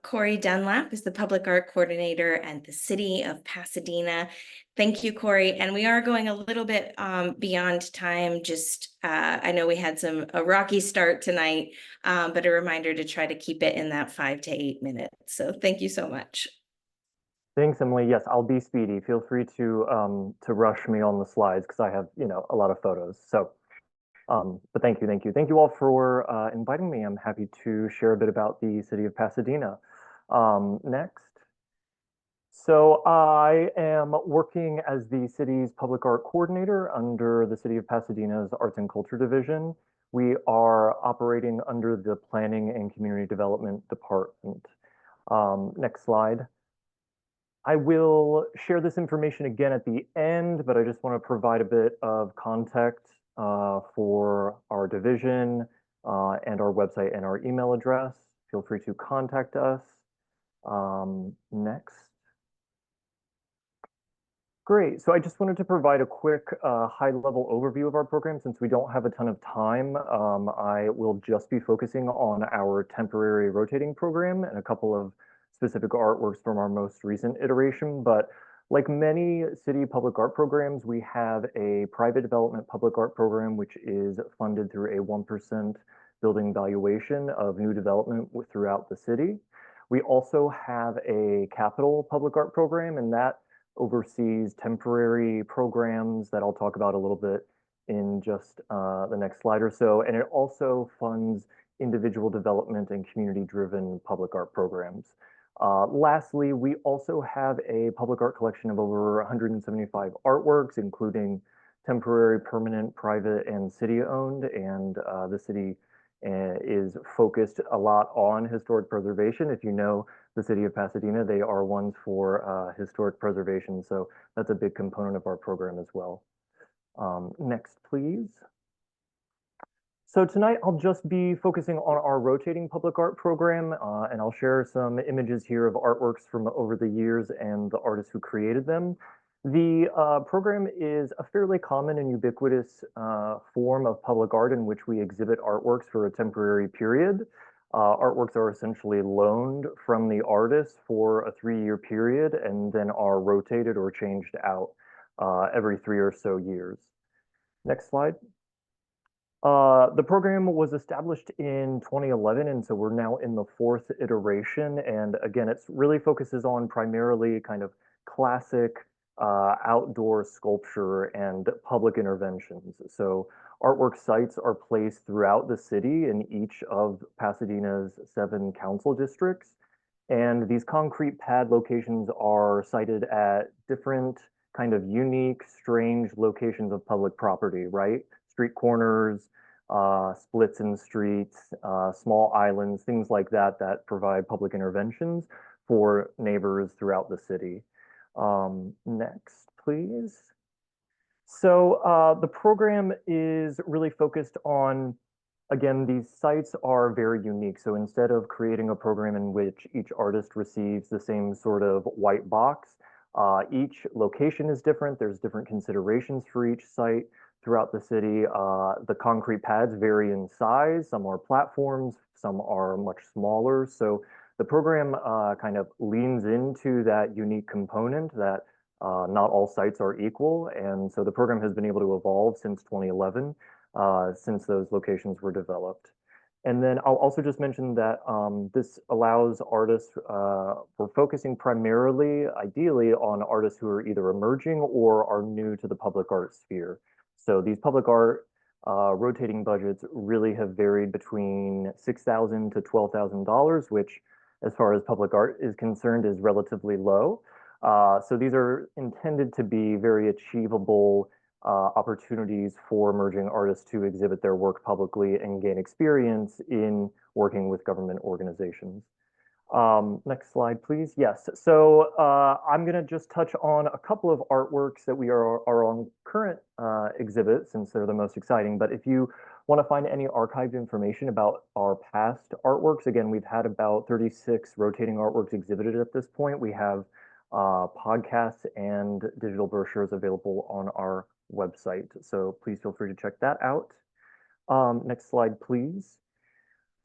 Corey Dunlap is the Public Art Coordinator at the City of Pasadena. Thank you, Corey. And we are going a little bit beyond time. Just I know we had a rocky start tonight, but a reminder to try to keep it in that 5 to 8 minutes. So thank you so much. Thanks, Emily. Yes, I'll be speedy. Feel free to rush me on the slides because I have, a lot of photos. So, but thank you all for inviting me. I'm happy to share a bit about the city of Pasadena. Next. So I am working as the city's public art coordinator under the City of Pasadena's Arts and Culture Division. We are operating under the Planning and Community Development Department. Next slide. I will share this information again at the end, but I just want to provide a bit of context for our division and our website and our email address. Feel free to contact us. Next. Great. So I just wanted to provide a quick high-level overview of our program. Since we don't have a ton of time, I will just be focusing on our temporary rotating program and a couple of specific artworks from our most recent iteration. But like many city public art programs, we have a private development public art program, which is funded through a 1% building valuation of new development throughout the city. We also have a capital public art program, and that oversees temporary programs that I'll talk about a little bit in just the next slide or so. And it also funds individual development and community-driven public art programs. Lastly, we also have a public art collection of over 175 artworks, including temporary, permanent, private, and city-owned. And the city is focused a lot on historic preservation. If you know the city of Pasadena, they are ones for historic preservation. So that's a big component of our program as well. Next, please. So tonight I'll just be focusing on our rotating public art program, and I'll share some images here of artworks from over the years and the artists who created them. The program is a fairly common and ubiquitous form of public art in which we exhibit artworks for a temporary period. Artworks are essentially loaned from the artist for a 3-year period and then are rotated or changed out every 3 or so years. Next slide. The program was established in 2011, and so we're now in the 4th iteration. And again, it really focuses on primarily kind of classic outdoor sculpture and public interventions. So artwork sites are placed throughout the city in each of Pasadena's 7 council districts. And these concrete pad locations are sited at different kind of unique, strange locations of public property, right? Street corners, splits in streets, small islands, things like that that provide public interventions for neighbors throughout the city. Next, please. So the program is really focused on, again, these sites are very unique. So instead of creating a program in which each artist receives the same sort of white box, each location is different. There's different considerations for each site throughout the city. The concrete pads vary in size. Some are platforms, some are much smaller. So the program kind of leans into that unique component that not all sites are equal. And so the program has been able to evolve since 2011, since those locations were developed. And then I'll also just mention that this allows artists, we're focusing primarily, ideally, on artists who are either emerging or are new to the public art sphere. So these public art rotating budgets really have varied between $6,000 to $12,000, which, as far as public art is concerned, is relatively low. So these are intended to be very achievable opportunities for emerging artists to exhibit their work publicly and gain experience in working with government organizations. Next slide, please. Yes, so I'm going to just touch on a couple of artworks that we are on current exhibit, since they're the most exciting. But if you want to find any archived information about our past artworks, again, we've had about 36 rotating artworks exhibited at this point. We have podcasts and digital brochures available on our website. So please feel free to check that out. Next slide, please.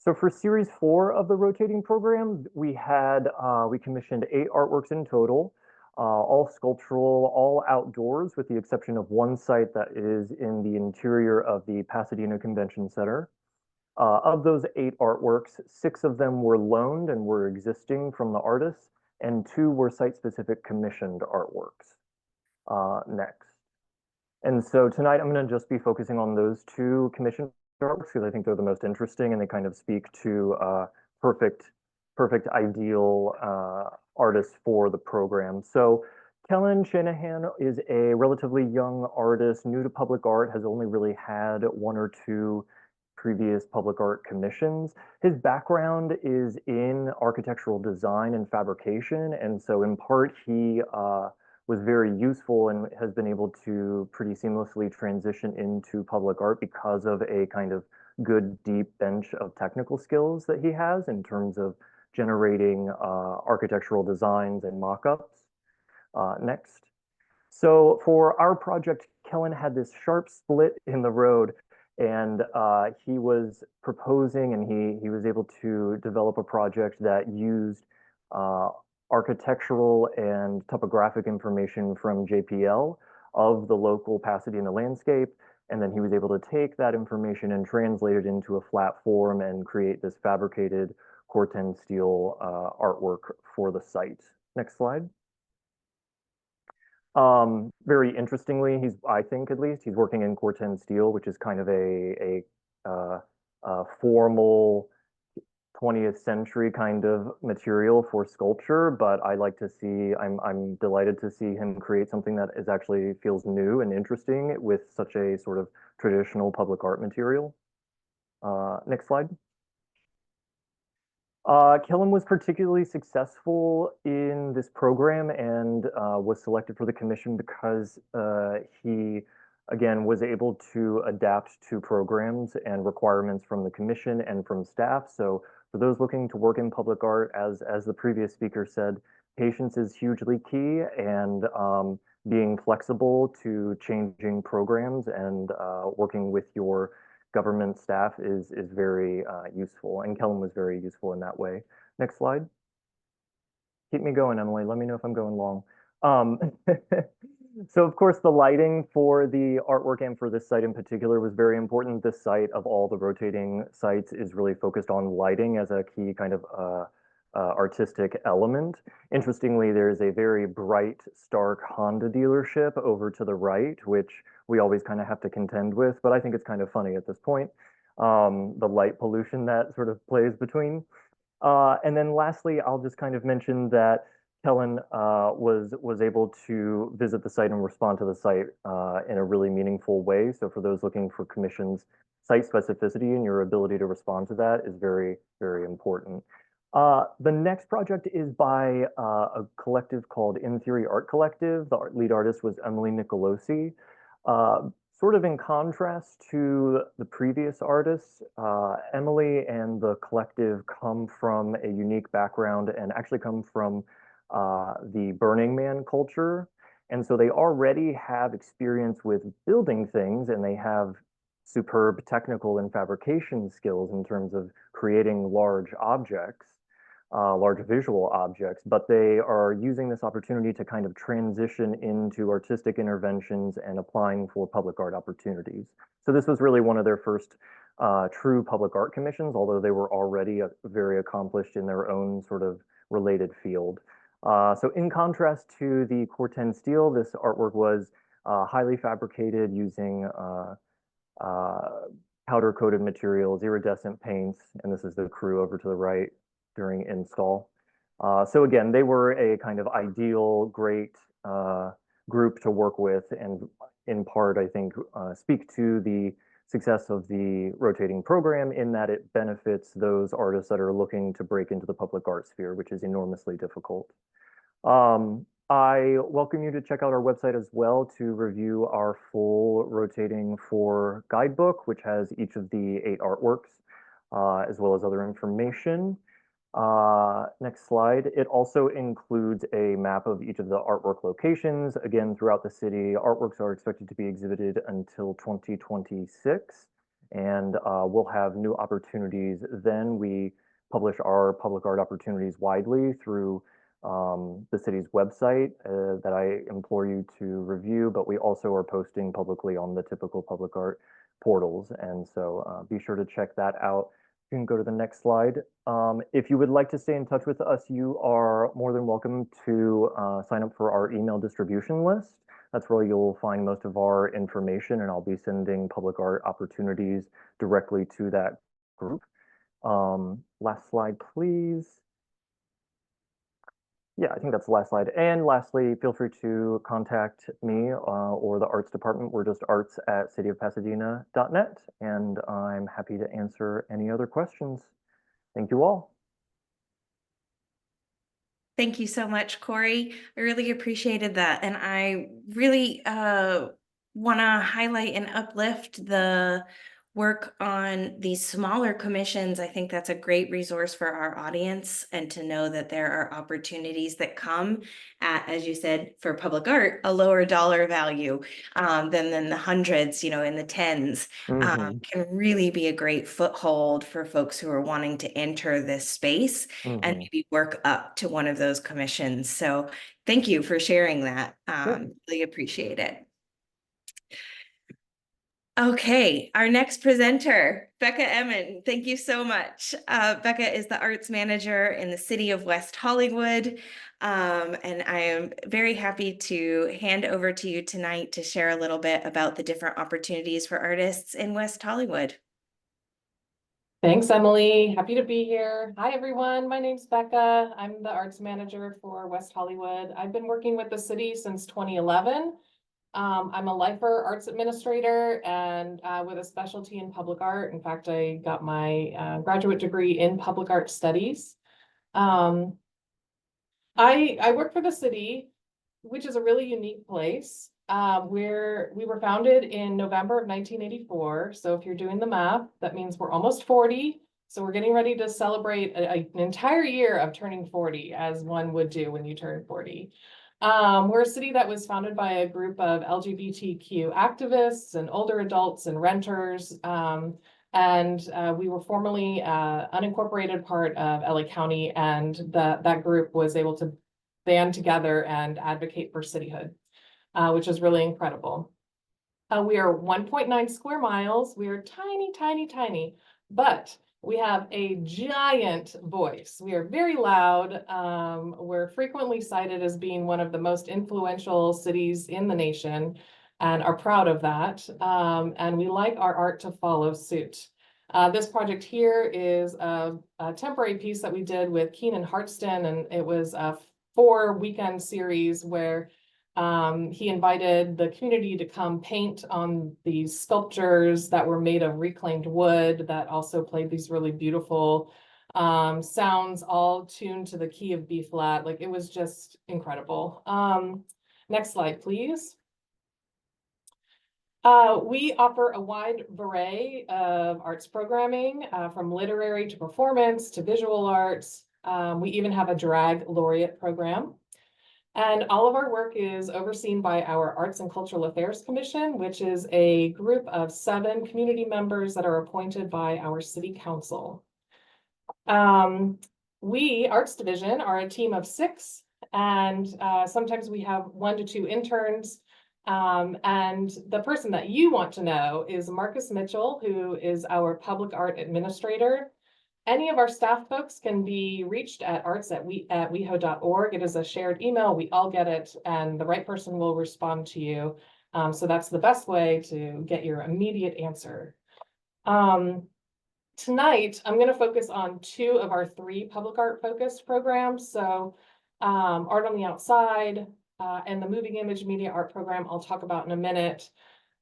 So for series 4 of the rotating program, we commissioned 8 artworks in total, all sculptural, all outdoors, with the exception of one site that is in the interior of the Pasadena Convention Center. Of those 8 artworks, 6 of them were loaned and were existing from the artists, and 2 were site-specific commissioned artworks. Next. And so tonight I'm going to just be focusing on those 2 commissioned artworks because I think they're the most interesting and they kind of speak to perfect ideal artists for the program. So Kellen Shanahan is a relatively young artist, new to public art, has only really had 1 or 2 previous public art commissions. His background is in architectural design and fabrication, and so in part he was very useful and has been able to pretty seamlessly transition into public art because of a kind of good deep bench of technical skills that he has in terms of generating architectural designs and mock-ups. Next. So for our project, Kellen had this sharp split in the road, and he was proposing and he was able to develop a project that used architectural and topographic information from JPL of the local Pasadena landscape. And then he was able to take that information and translate it into a flat form and create this fabricated Corten steel artwork for the site. Next slide. Very interestingly, I think at least, he's working in Corten steel, which is kind of a formal 20th century kind of material for sculpture, but I like to see, I'm delighted to see him create something that is actually feels new and interesting with such a sort of traditional public art material. Next slide. Kellen was particularly successful in this program and was selected for the commission because he, again, was able to adapt to programs and requirements from the commission and from staff. So for those looking to work in public art, as the previous speaker said, patience is hugely key, and being flexible to changing programs and working with your government staff is very useful, and Kellen was very useful in that way. Next slide. Keep me going, Emily. Let me know if I'm going long. So of course the lighting for the artwork and for this site in particular was very important. This site, of all the rotating sites, is really focused on lighting as a key kind of artistic element. Interestingly, there's a very bright, stark Honda dealership over to the right, which we always kind of have to contend with, but I think it's kind of funny at this point, the light pollution that sort of plays between. And then lastly, I'll just kind of mention that Kellen was able to visit the site and respond to the site in a really meaningful way. So for those looking for commissions, site specificity and your ability to respond to that is very, very important. The next project is by a collective called In Theory Art Collective. The lead artist was Emily Nicolosi. Sort of in contrast to the previous artists, Emily and the collective come from a unique background and actually come from the Burning Man culture. And so they already have experience with building things, and they have superb technical and fabrication skills in terms of creating large objects, large visual objects, but they are using this opportunity to kind of transition into artistic interventions and applying for public art opportunities. So this was really one of their first true public art commissions, although they were already very accomplished in their own sort of related field. So in contrast to the Corten steel, this artwork was highly fabricated using powder-coated materials, iridescent paints, and this is the crew over to the right during install. So again, they were a kind of ideal, great group to work with, and in part, I think, speak to the success of the rotating program in that it benefits those artists that are looking to break into the public art sphere, which is enormously difficult. I welcome you to check out our website as well to review our full Rotating 4 guidebook, which has each of the 8 artworks, as well as other information. Next slide. It also includes a map of each of the artwork locations. Again, throughout the city, artworks are expected to be exhibited until 2026. and we'll have new opportunities. Then we publish our public art opportunities widely through the city's website that I implore you to review, but we also are posting publicly on the typical public art portals. And so be sure to check that out. You can go to the next slide. If you would like to stay in touch with us, you are more than welcome to sign up for our email distribution list. That's where you'll find most of our information, and I'll be sending public art opportunities directly to that group. Last slide, please. Yeah, I think that's the last slide. And lastly, feel free to contact me or the arts department. We're just arts@cityofpasadena.net, and I'm happy to answer any other questions. Thank you all. Thank you so much, Corey. I really appreciated that. And I really want to highlight and uplift the work on these smaller commissions. I think that's a great resource for our audience, and to know that there are opportunities that come at, as you said, for public art, a lower dollar value than the hundreds, in the tens, can really be a great foothold for folks who are wanting to enter this space and maybe work up to one of those commissions. So thank you for sharing that. Really appreciate it. Okay, our next presenter, Becca Emmon. Thank you so much. Becca is the arts manager in the city of West Hollywood. And I am very happy to hand over to you tonight to share a little bit about the different opportunities for artists in West Hollywood. Thanks, Emily. Happy to be here. Hi, everyone. My name's Becca. I'm the arts manager for West Hollywood. I've been working with the city since 2011. I'm a lifer arts administrator and with a specialty in public art. In fact, I got my graduate degree in public art studies. I work for the city, which is a really unique place. We were founded in November of 1984. So if you're doing the math, that means we're almost 40. So we're getting ready to celebrate an entire year of turning 40, as one would do when you turn 40. We're a city that was founded by a group of LGBTQ activists and older adults and renters. And we were formerly unincorporated part of LA County, and that group was able to band together and advocate for cityhood, which is really incredible. We are 1.9 square miles. We are tiny, tiny, tiny, but we have a giant voice. We are very loud. We're frequently cited as being one of the most influential cities in the nation, and are proud of that. And we like our art to follow suit. This project here is a temporary piece that we did with Keenan Hartston, and it was a 4-weekend series where he invited the community to come paint on these sculptures that were made of reclaimed wood that also played these really beautiful sounds, all tuned to the key of B flat. Like, it was just incredible. Next slide, please. We offer a wide array of arts programming, from literary to performance to visual arts. We even have a drag laureate program. And all of our work is overseen by our Arts and Cultural Affairs Commission, which is a group of 7 community members that are appointed by our city council. We, Arts Division, are a team of 6, and sometimes we have 1 to 2 interns. And the person that you want to know is Marcus Mitchell, who is our public art administrator. Any of our staff folks can be reached at arts@weho.org. It is a shared email. We all get it, and the right person will respond to you. So that's the best way to get your immediate answer. Tonight, I'm going to focus on 2 of our 3 public art focused programs. So Art on the Outside and the Moving Image Media Art program I'll talk about in a minute.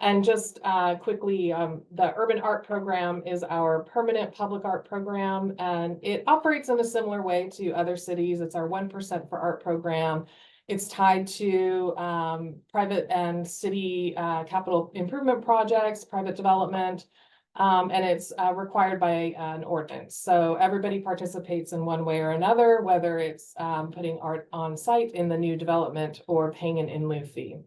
And just quickly, the Urban Art Program is our permanent public art program, and it operates in a similar way to other cities. It's our 1% for Art program. It's tied to private and city capital improvement projects, private development, and it's required by an ordinance. So everybody participates in one way or another, whether it's putting art on site in the new development or paying an in lieu fee.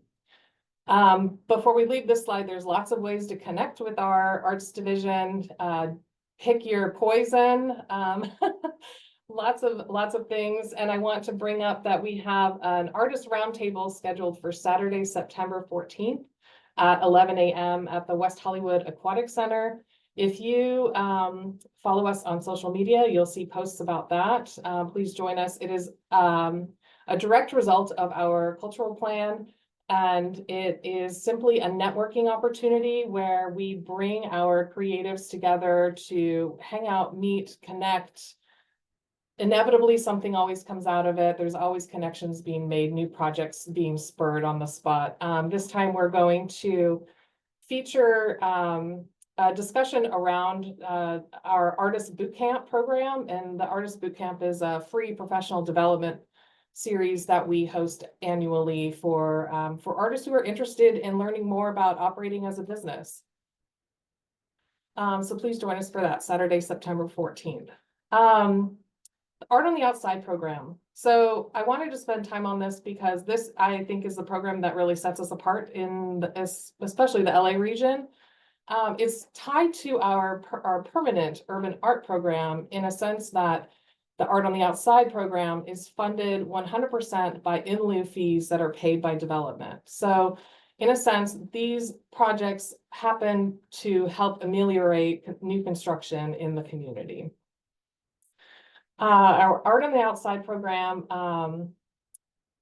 Before we leave this slide, there's lots of ways to connect with our arts division. Pick your poison. Lots of things. And I want to bring up that we have an artist roundtable scheduled for Saturday, September 14th at 11 a.m. at the West Hollywood Aquatic Center. If you follow us on social media, you'll see posts about that. Please join us. It is a direct result of our cultural plan, and it is simply a networking opportunity where we bring our creatives together to hang out, meet, connect. Inevitably, something always comes out of it. There's always connections being made, new projects being spurred on the spot. This time we're going to feature a discussion around our Artist Bootcamp program. And the Artist Bootcamp is a free professional development series that we host annually for artists who are interested in learning more about operating as a business. So please join us for that Saturday, September 14th. Art on the Outside program. So I wanted to spend time on this because this, I think, is the program that really sets us apart in especially the LA region. It's tied to our permanent urban art program in a sense that the Art on the Outside program is funded 100% by in lieu fees that are paid by development. So in a sense, these projects happen to help ameliorate new construction in the community. Our Art on the Outside program,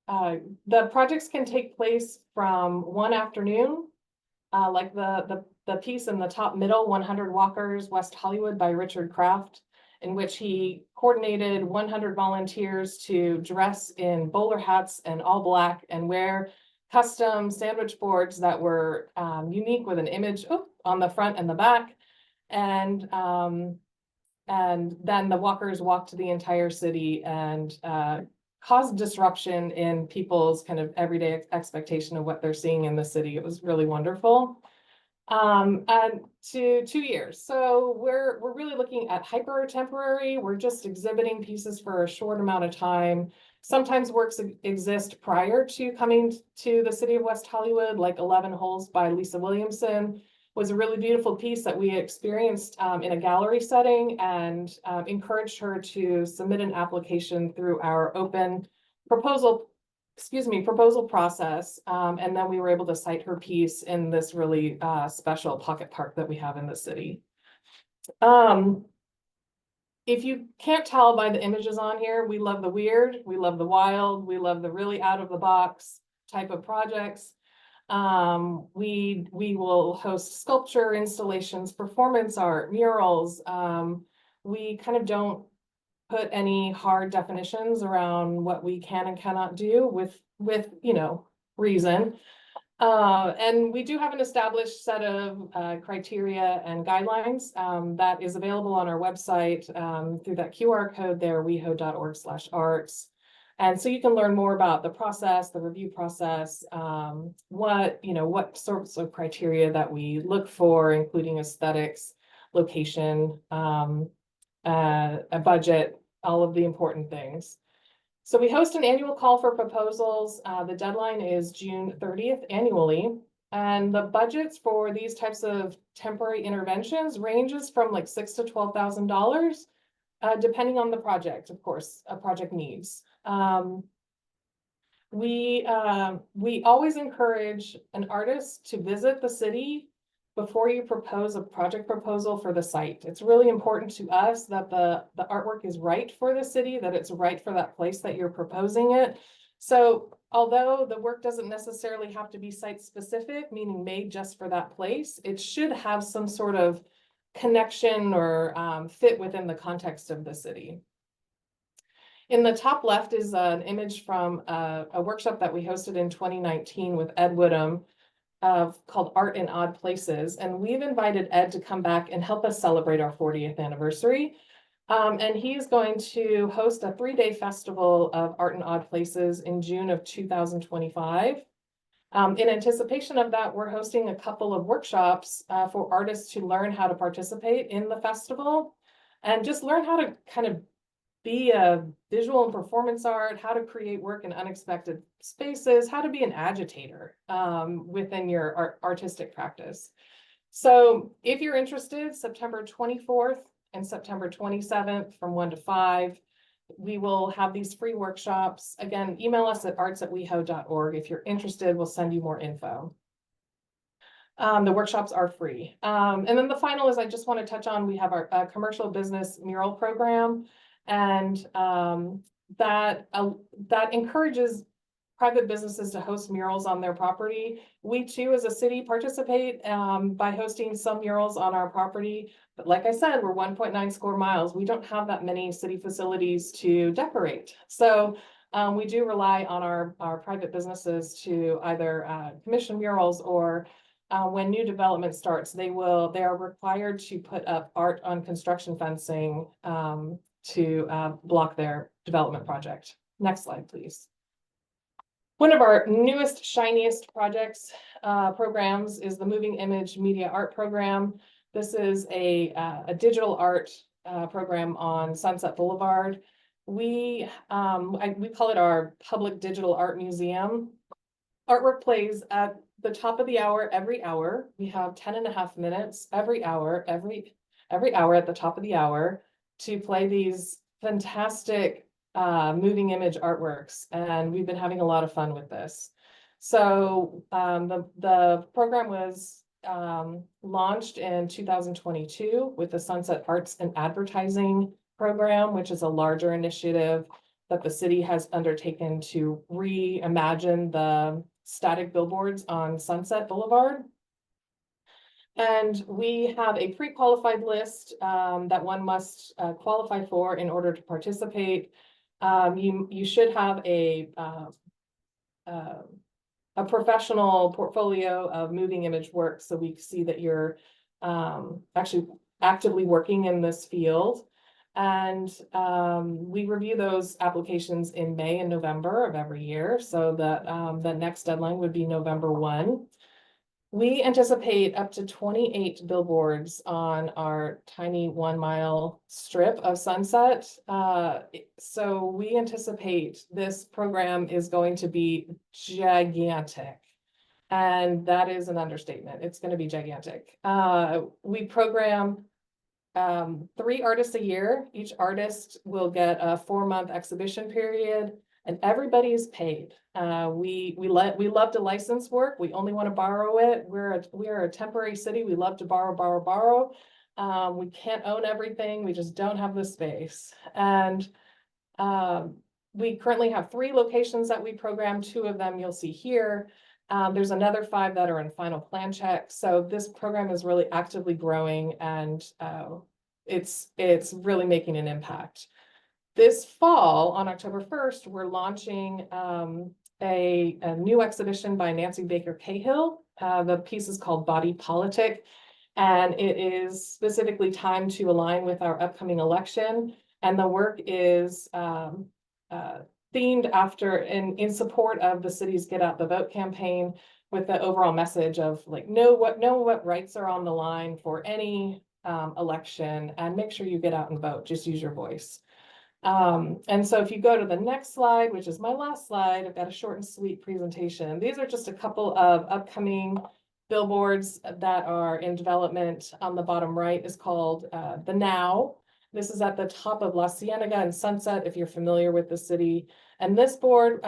the projects can take place from one afternoon, like the piece in the top middle, 100 Walkers, West Hollywood by Richard Kraft, in which he coordinated 100 volunteers to dress in bowler hats and all black and wear custom sandwich boards that were unique with an image on the front and the back. And then the walkers walked to the entire city and caused disruption in people's kind of everyday expectation of what they're seeing in the city. It was really wonderful. And to 2 years. So we're really looking at hyper temporary. We're just exhibiting pieces for a short amount of time. Sometimes works exist prior to coming to the city of West Hollywood, like 11 Holes by Lisa Williamson was a really beautiful piece that we experienced in a gallery setting, and encouraged her to submit an application through our open proposal process. And then we were able to cite her piece in this really special pocket park that we have in the city. If you can't tell by the images on here, we love the weird, we love the wild, we love the really out of the box type of projects. We will host sculpture installations, performance art, murals. We kind of don't put any hard definitions around what we can and cannot do with reason. And we do have an established set of criteria and guidelines that is available on our website through that QR code there, weho.org/arts. And so you can learn more about the process, the review process, what sorts of criteria that we look for, including aesthetics, location, a budget, all of the important things. So we host an annual call for proposals. The deadline is June 30th annually. And the budgets for these types of temporary interventions ranges from like $6,000 to $12,000, depending on the project, of course, a project needs. We always encourage an artist to visit the city before you propose a project proposal for the site. It's really important to us that the artwork is right for the city, that it's right for that place that you're proposing it. So although the work doesn't necessarily have to be site specific, meaning made just for that place, it should have some sort of connection or fit within the context of the city. In the top left is an image from a workshop that we hosted in 2019 with Ed Woodham called Art in Odd Places. And we've invited Ed to come back and help us celebrate our 40th anniversary. And he's going to host a 3-day festival of art in odd places in June of 2025. In anticipation of that, we're hosting a couple of workshops for artists to learn how to participate in the festival and just learn how to kind of be a visual and performance art, how to create work in unexpected spaces, how to be an agitator within your artistic practice. So if you're interested, September 24th and September 27th from 1 to 5, we will have these free workshops. Again, email us at arts@weho.org. If you're interested, we'll send you more info. The workshops are free. And then the final is I just want to touch on, we have our commercial business mural program, and that encourages private businesses to host murals on their property. We too, as a city, participate by hosting some murals on our property. But like I said, we're 1.9 square miles. We don't have that many city facilities to decorate. So we do rely on our private businesses to either commission murals, or when new development starts, they are required to put up art on construction fencing to block their development project. Next slide, please. One of our newest, shiniest programs is the Moving Image Media Art Program. This is a digital art program on Sunset Boulevard. We call it our public digital art museum. Artwork plays at the top of the hour every hour. We have 10.5 minutes every hour at the top of the hour to play these fantastic moving image artworks, and we've been having a lot of fun with this. So the program was launched in 2022 with the Sunset Arts and Advertising program, which is a larger initiative that the city has undertaken to reimagine the static billboards on Sunset Boulevard. And we have a pre-qualified list that one must qualify for in order to participate. You should have a professional portfolio of moving image work, so we see that you're actually actively working in this field. And we review those applications in May and November of every year, so that the next deadline would be November 1. We anticipate up to 28 billboards on our tiny 1-mile strip of Sunset. So we anticipate this program is going to be gigantic. And that is an understatement. It's going to be gigantic. We program 3 artists a year. Each artist will get a 4-month exhibition period, and everybody is paid. We love to license work. We only want to borrow it. We are a temporary city. We love to borrow. We can't own everything. We just don't have the space. And we currently have 3 locations that we program. 2 of them you'll see here. There's another 5 that are in final plan check. So this program is really actively growing, and it's really making an impact. This fall, on October 1st, we're launching a new exhibition by Nancy Baker Cahill. The piece is called Body Politic, and it is specifically timed to align with our upcoming election. And the work is themed after in support of the city's Get Out the Vote campaign, with the overall message of like know what rights are on the line for any election, and make sure you get out and vote. Just use your voice. And so if you go to the next slide, which is my last slide, I've got a short and sweet presentation. These are just a couple of upcoming billboards that are in development. On the bottom right is called The Now. This is at the top of La Cienega and Sunset, if you're familiar with the city. And this board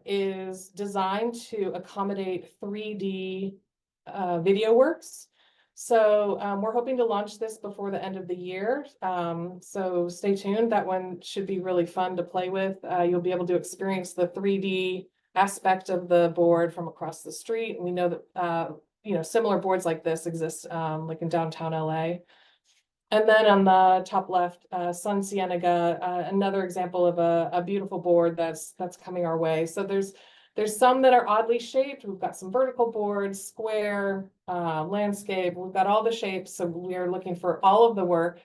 is designed to accommodate 3D video works. So we're hoping to launch this before the end of the year. So stay tuned. That one should be really fun to play with. You'll be able to experience the 3D aspect of the board from across the street. We know that similar boards like this exist like in downtown LA. And then on the top left, Sun Cienega, another example of a beautiful board that's coming our way. So there's some that are oddly shaped. We've got some vertical boards, square, landscape. We've got all the shapes. So we are looking for all of the work.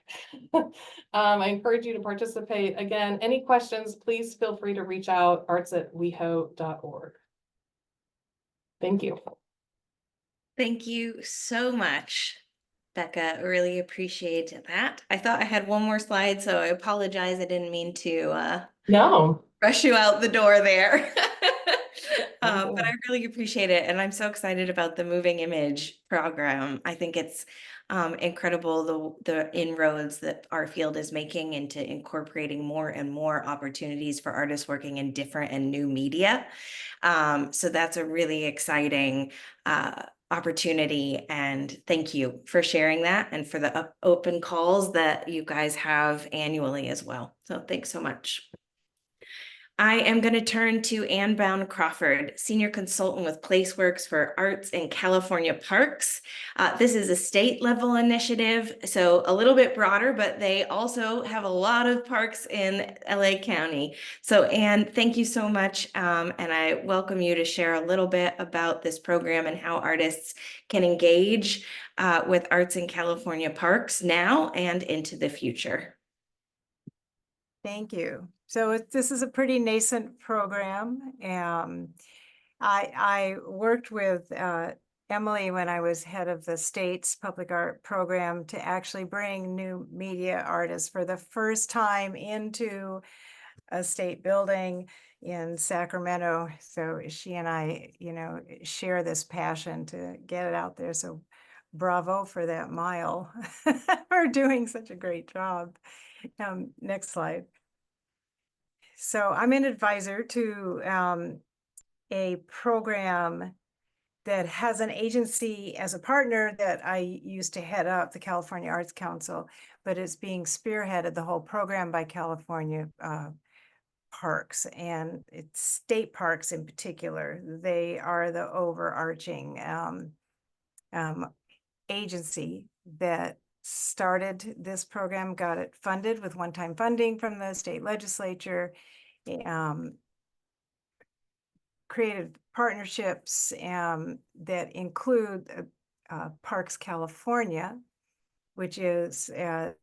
I encourage you to participate. Again, any questions, please feel free to reach out, arts@weho.org. Thank you. Thank you so much. Becca. Really appreciate that. I thought I had one more slide, so I apologize. I didn't mean to No. rush you out the door there. Oh, But I really appreciate it. And I'm so excited about the moving image program. I think it's incredible the inroads that our field is making into incorporating more and more opportunities for artists working in different and new media. So that's a really exciting opportunity. And thank you for sharing that and for the open calls that you guys have annually as well. So thanks so much. I am going to turn to Ann Bound Crawford, Senior Consultant with PlaceWorks for Arts in California Parks. This is a state level initiative, so a little bit broader, but they also have a lot of parks in LA County. So Ann, thank you so much. And I welcome you to share a little bit about this program and how artists can engage with Arts in California Parks now and into the future. Thank you. So this is a pretty nascent program. I worked with Emily when I was head of the state's public art program to actually bring new media artists for the first time into a state building in Sacramento. So she and I, share this passion to get it out there. So bravo for that mile for doing such a great job. Next slide. So I'm an advisor to a program that has an agency as a partner that I used to head up, the California Arts Council, but it's being spearheaded, the whole program, by California parks, and it's state parks in particular. They are the overarching agency that started this program, got it funded with one-time funding from the state legislature, created partnerships that include Parks California, which is an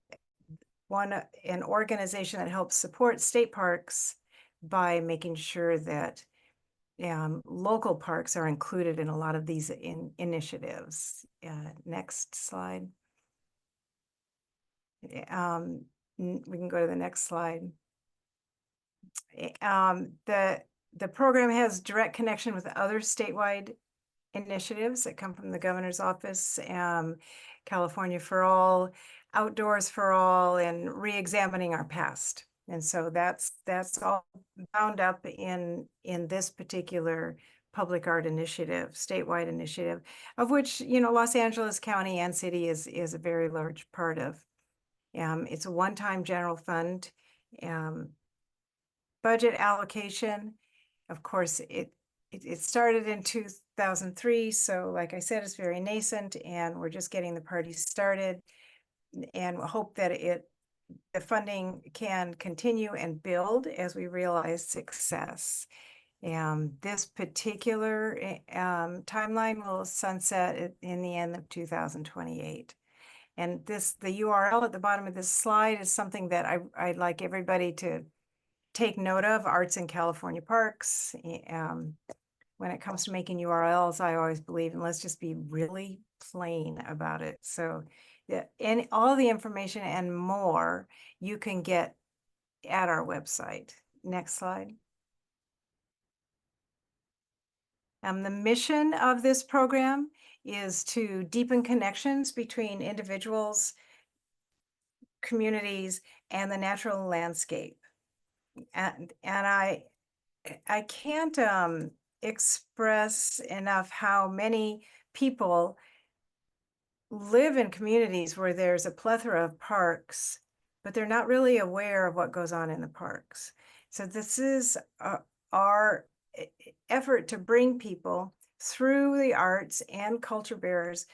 organization that helps support state parks by making sure that local parks are included in a lot of these initiatives. Next slide. We can go to the next slide. The program has direct connection with other statewide initiatives that come from the governor's office, California for All, Outdoors for All, and re-examining our past. And so that's all bound up in this particular public art initiative, statewide initiative, of which, Los Angeles County and city is a very large part of. It's a one-time general fund budget allocation. Of course, it started in 2003. So like I said, it's very nascent and we're just getting the parties started, and we hope that the funding can continue and build as we realize success. This particular timeline will sunset in the end of 2028. And the URL at the bottom of this slide is something that I'd like everybody to take note of: Arts in California Parks. When it comes to making URLs, I always believe, and let's just be really plain about it. So yeah, and all the information and more you can get at our website. Next slide. The mission of this program is to deepen connections between individuals, communities, and the natural landscape. And I can't express enough how many people live in communities where there's a plethora of parks, but they're not really aware of what goes on in the parks. So this is our effort to bring people through the arts and culture bearers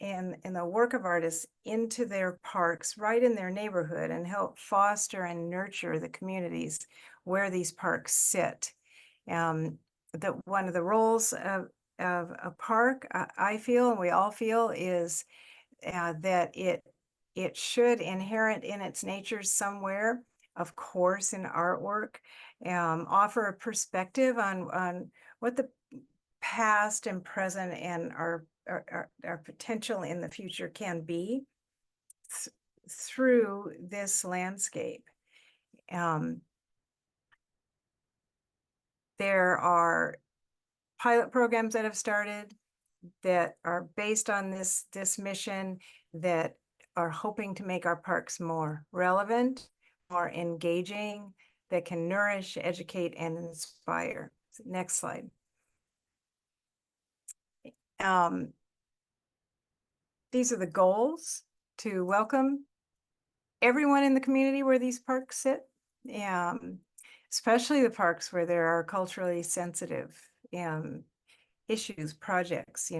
and the work of artists into their parks right in their neighborhood, and help foster and nurture the communities where these parks sit. One of the roles of a park, I feel, and we all feel, is that it should, inherent in its nature somewhere, of course, in artwork, offer a perspective on what the past and present and our our potential in the future can be through this landscape. There are pilot programs that have started that are based on this mission, that are hoping to make our parks more relevant, more engaging, that can nourish, educate, and inspire. Next slide. These are the goals: to welcome everyone in the community where these parks sit, especially the parks where there are culturally sensitive issues, projects,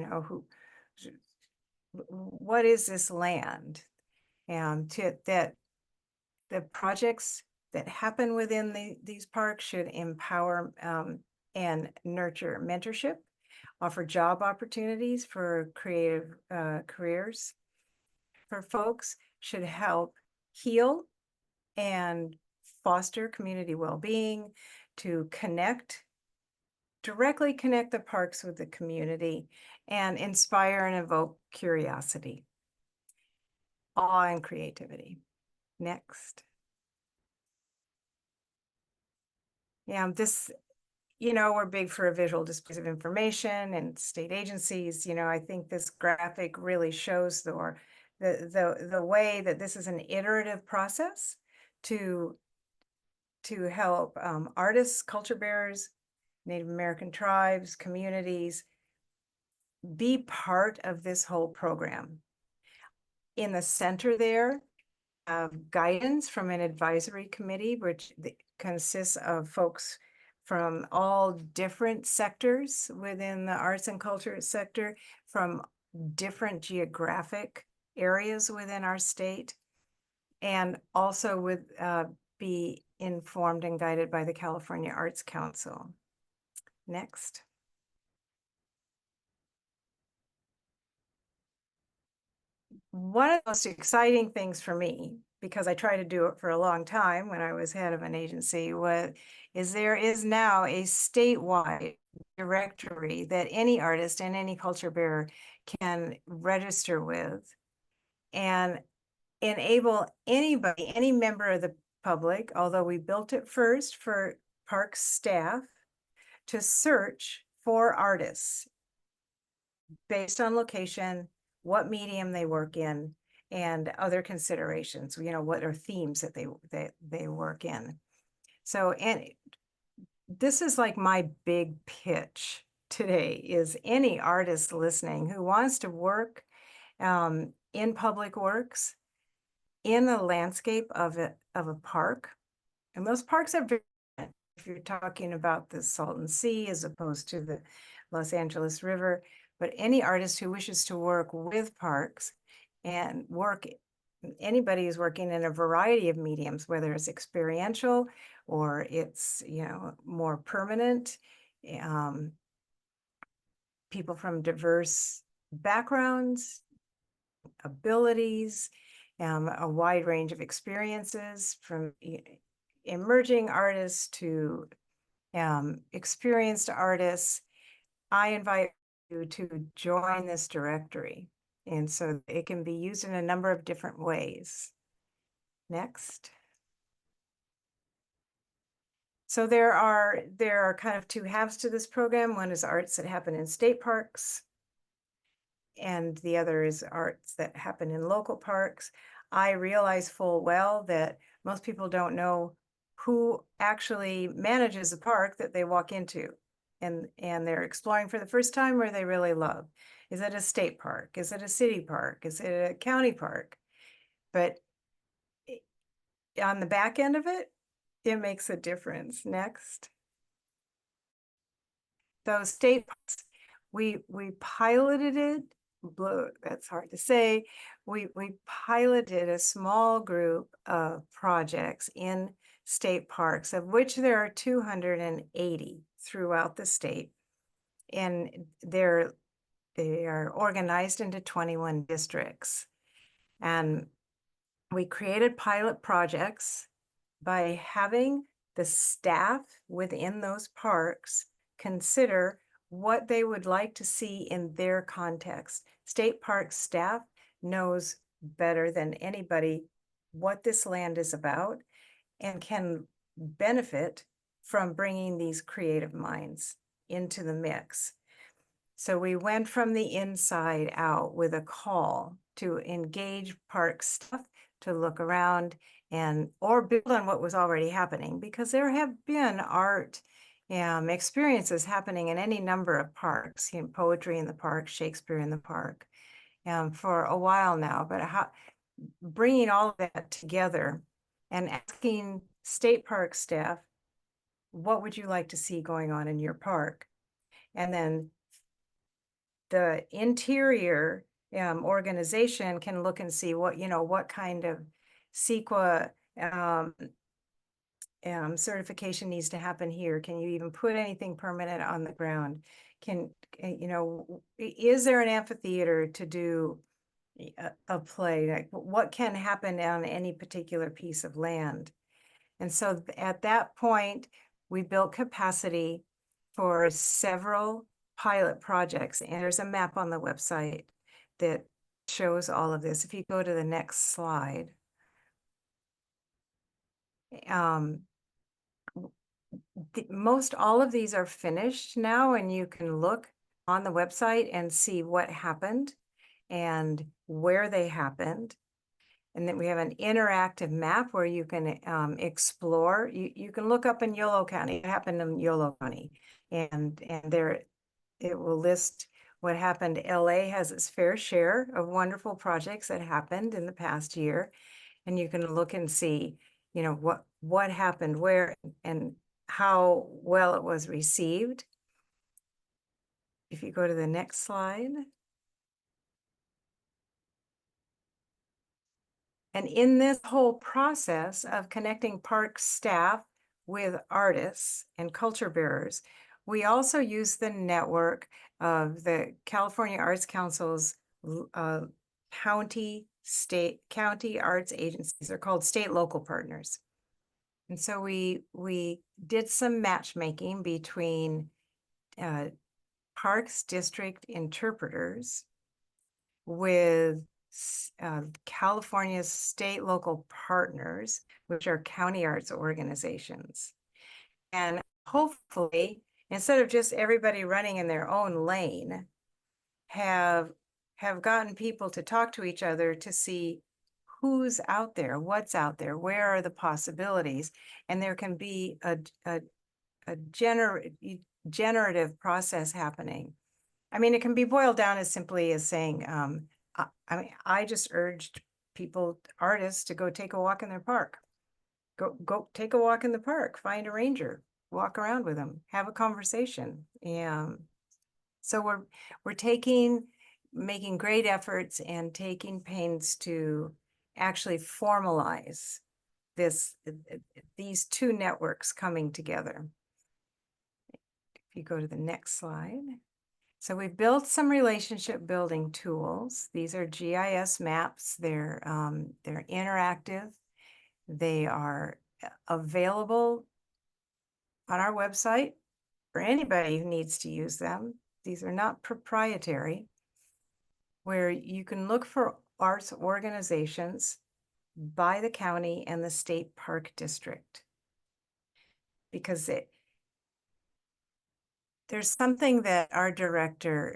what is this land? That the projects that happen within these parks should empower and nurture mentorship, offer job opportunities for creative careers for folks, should help heal and foster community well-being, to directly connect the parks with the community, and inspire and evoke curiosity, awe, and creativity. Next. Yeah, this, we're big for visual displays of information and state agencies. I think this graphic really shows the way that this is an iterative process to help artists, culture bearers, Native American tribes, communities be part of this whole program. In the center there, guidance from an advisory committee, which consists of folks from all different sectors within the arts and culture sector, from different geographic areas within our state, and also would be informed and guided by the California Arts Council. Next. One of the most exciting things for me, because I tried to do it for a long time when I was head of an agency, is there is now a statewide directory that any artist and any culture bearer can register with, and enable anybody, any member of the public, although we built it first for park staff, to search for artists based on location, what medium they work in, and other considerations, what are themes that they work in. So, and this is like my big pitch today, is any artist listening who wants to work in public works, in the landscape of a park, and those parks are very, if you're talking about the Salton Sea as opposed to the Los Angeles River, but any artist who wishes to work with parks and anybody who's working in a variety of mediums, whether it's experiential or it's, more permanent, people from diverse backgrounds, abilities, a wide range of experiences, from emerging artists to experienced artists. I invite you to join this directory, and so it can be used in a number of different ways. Next. So there are kind of two halves to this program. One is arts that happen in state parks, and the other is arts that happen in local parks. I realize full well that most people don't know who actually manages a park that they walk into, and they're exploring for the first time, or they really love. Is it a state park? Is it a city park? Is it a county park? But on the back end of it, it makes a difference. Next. Those state parks, we piloted it. That's hard to say. We piloted a small group of projects in state parks, of which there are 280 throughout the state, and they are organized into 21 districts. And we created pilot projects by having the staff within those parks consider what they would like to see in their context. State park staff knows better than anybody what this land is about and can benefit from bringing these creative minds into the mix. So we went from the inside out with a call to engage park staff to look around and or build on what was already happening, because there have been art experiences happening in any number of parks, poetry in the park, Shakespeare in the park, for a while now. But bringing all of that together and asking state park staff, what would you like to see going on in your park? And then the interior organization can look and see what kind of CEQA certification needs to happen here. Can you even put anything permanent on the ground? Is there an amphitheater to do a play? Like, what can happen on any particular piece of land? And so at that point, we built capacity for several pilot projects. And there's a map on the website that shows all of this. If you go to the next slide. Most all of these are finished now, and you can look on the website and see what happened and where they happened. And then we have an interactive map where you can explore. You can look up in Yolo County. It happened in Yolo County, and there it will list what happened. LA has its fair share of wonderful projects that happened in the past year, and you can look and see, what happened where and how well it was received. If you go to the next slide. And in this whole process of connecting park staff with artists and culture bearers, we also use the network of the California Arts Council's county arts agencies. They're called state local partners. And so we did some matchmaking between Parks District interpreters with California's state local partners, which are county arts organizations. And hopefully, instead of just everybody running in their own lane, have gotten people to talk to each other to see who's out there, what's out there, where are the possibilities, and there can be a generative process happening. I mean, it can be boiled down as simply as saying, I just urged artists to go take a walk in their park. Go take a walk in the park, find a ranger, walk around with them, have a conversation. And so we're making great efforts and taking pains to actually formalize these two networks coming together. If you go to the next slide. So we built some relationship building tools. These are GIS maps. They're interactive. They are available on our website for anybody who needs to use them. These are not proprietary, where you can look for arts organizations by the county and the state park district. Because there's something that our director,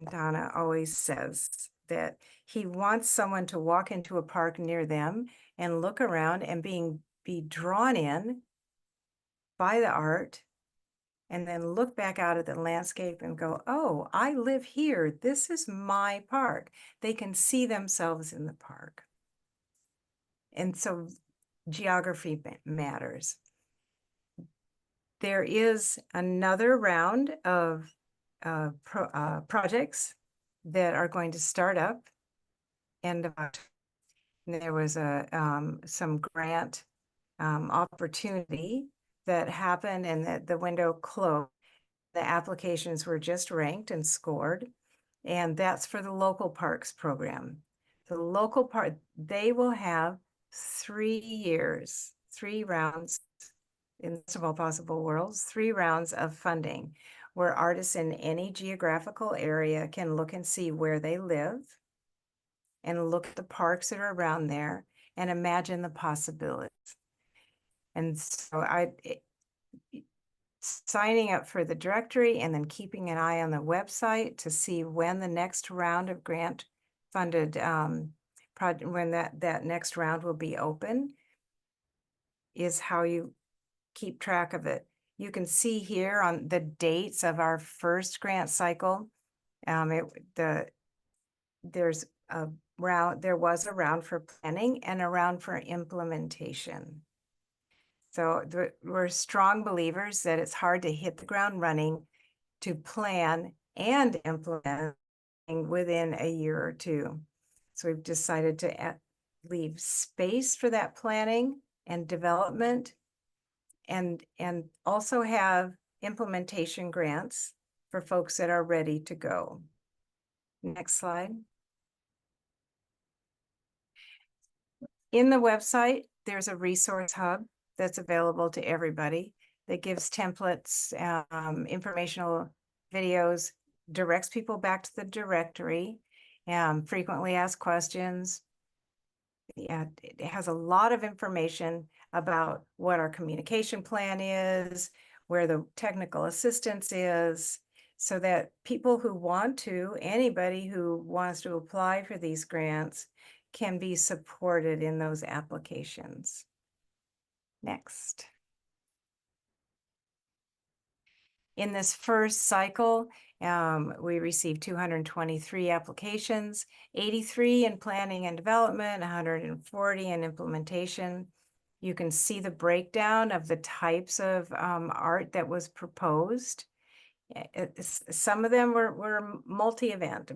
Donna, always says, that he wants someone to walk into a park near them and look around and be drawn in by the art, and then look back out at the landscape and go, oh, I live here. This is my park. They can see themselves in the park. And so geography matters. There is another round of projects that are going to start up. And there was some grant opportunity that happened, and that the window closed. The applications were just ranked and scored, and that's for the local parks program. The local park, they will have 3 years, 3 rounds in the best of all possible worlds, 3 rounds of funding where artists in any geographical area can look and see where they live and look at the parks that are around there and imagine the possibilities. And so signing up for the directory and then keeping an eye on the website to see when the next round of grant funded when that next round will be open is how you keep track of it. You can see here on the dates of our first grant cycle. There was a round for planning and a round for implementation. So we're strong believers that it's hard to hit the ground running to plan and implement within a year or two. So we've decided to leave space for that planning and development and also have implementation grants for folks that are ready to go. Next slide. In the website, there's a resource hub that's available to everybody that gives templates, informational videos, directs people back to the directory, frequently asked questions. Yeah, it has a lot of information about what our communication plan is, where the technical assistance is, so that people who want to, anybody who wants to apply for these grants can be supported in those applications. Next. In this first cycle, we received 223 applications, 83 in planning and development, 140 in implementation. You can see the breakdown of the types of art that was proposed. Some of them were multi-event,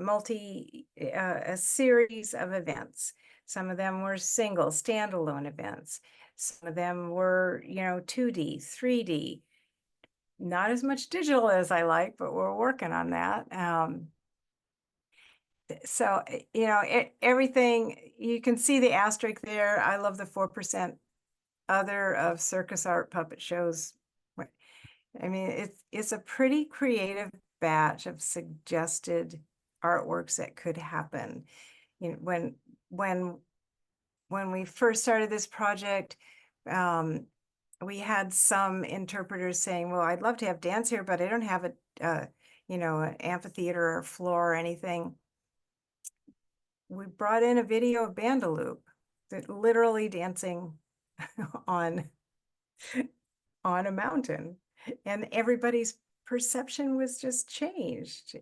a series of events. Some of them were single, standalone events. Some of them were, 2D, 3D. Not as much digital as I like, but we're working on that. So, everything, you can see the asterisk there. I love the 4% other of circus art, puppet shows. I mean, it's a pretty creative batch of suggested artworks that could happen. When we first started this project, we had some interpreters saying, well, I'd love to have dance here, but I don't have an amphitheater or floor or anything. We brought in a video of Bandaloop that literally dancing on a mountain, and everybody's perception was just changed.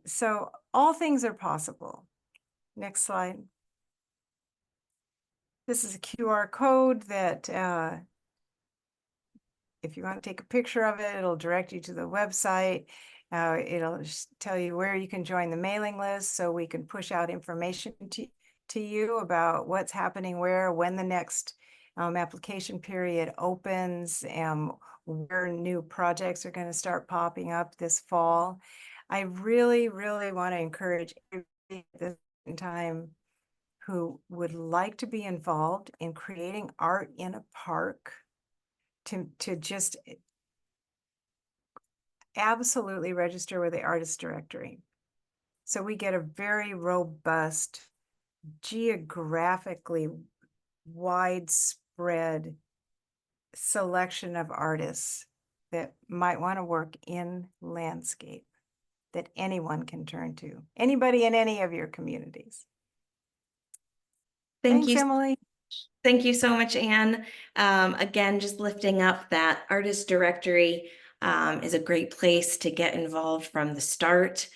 So all things are possible. Next slide. This is a QR code that if you want to take a picture of it, it'll direct you to the website. It'll just tell you where you can join the mailing list so we can push out information to you about what's happening where, when the next application period opens, where new projects are going to start popping up this fall. I really, really want to encourage everybody at this time who would like to be involved in creating art in a park to just absolutely register with the artist directory. So we get a very robust, geographically widespread selection of artists that might want to work in landscape that anyone can turn to, anybody in any of your communities. Thank Thanks, you. Emily. Thank you so much, Anne. Again, just lifting up that artist directory is a great place to get involved from the start,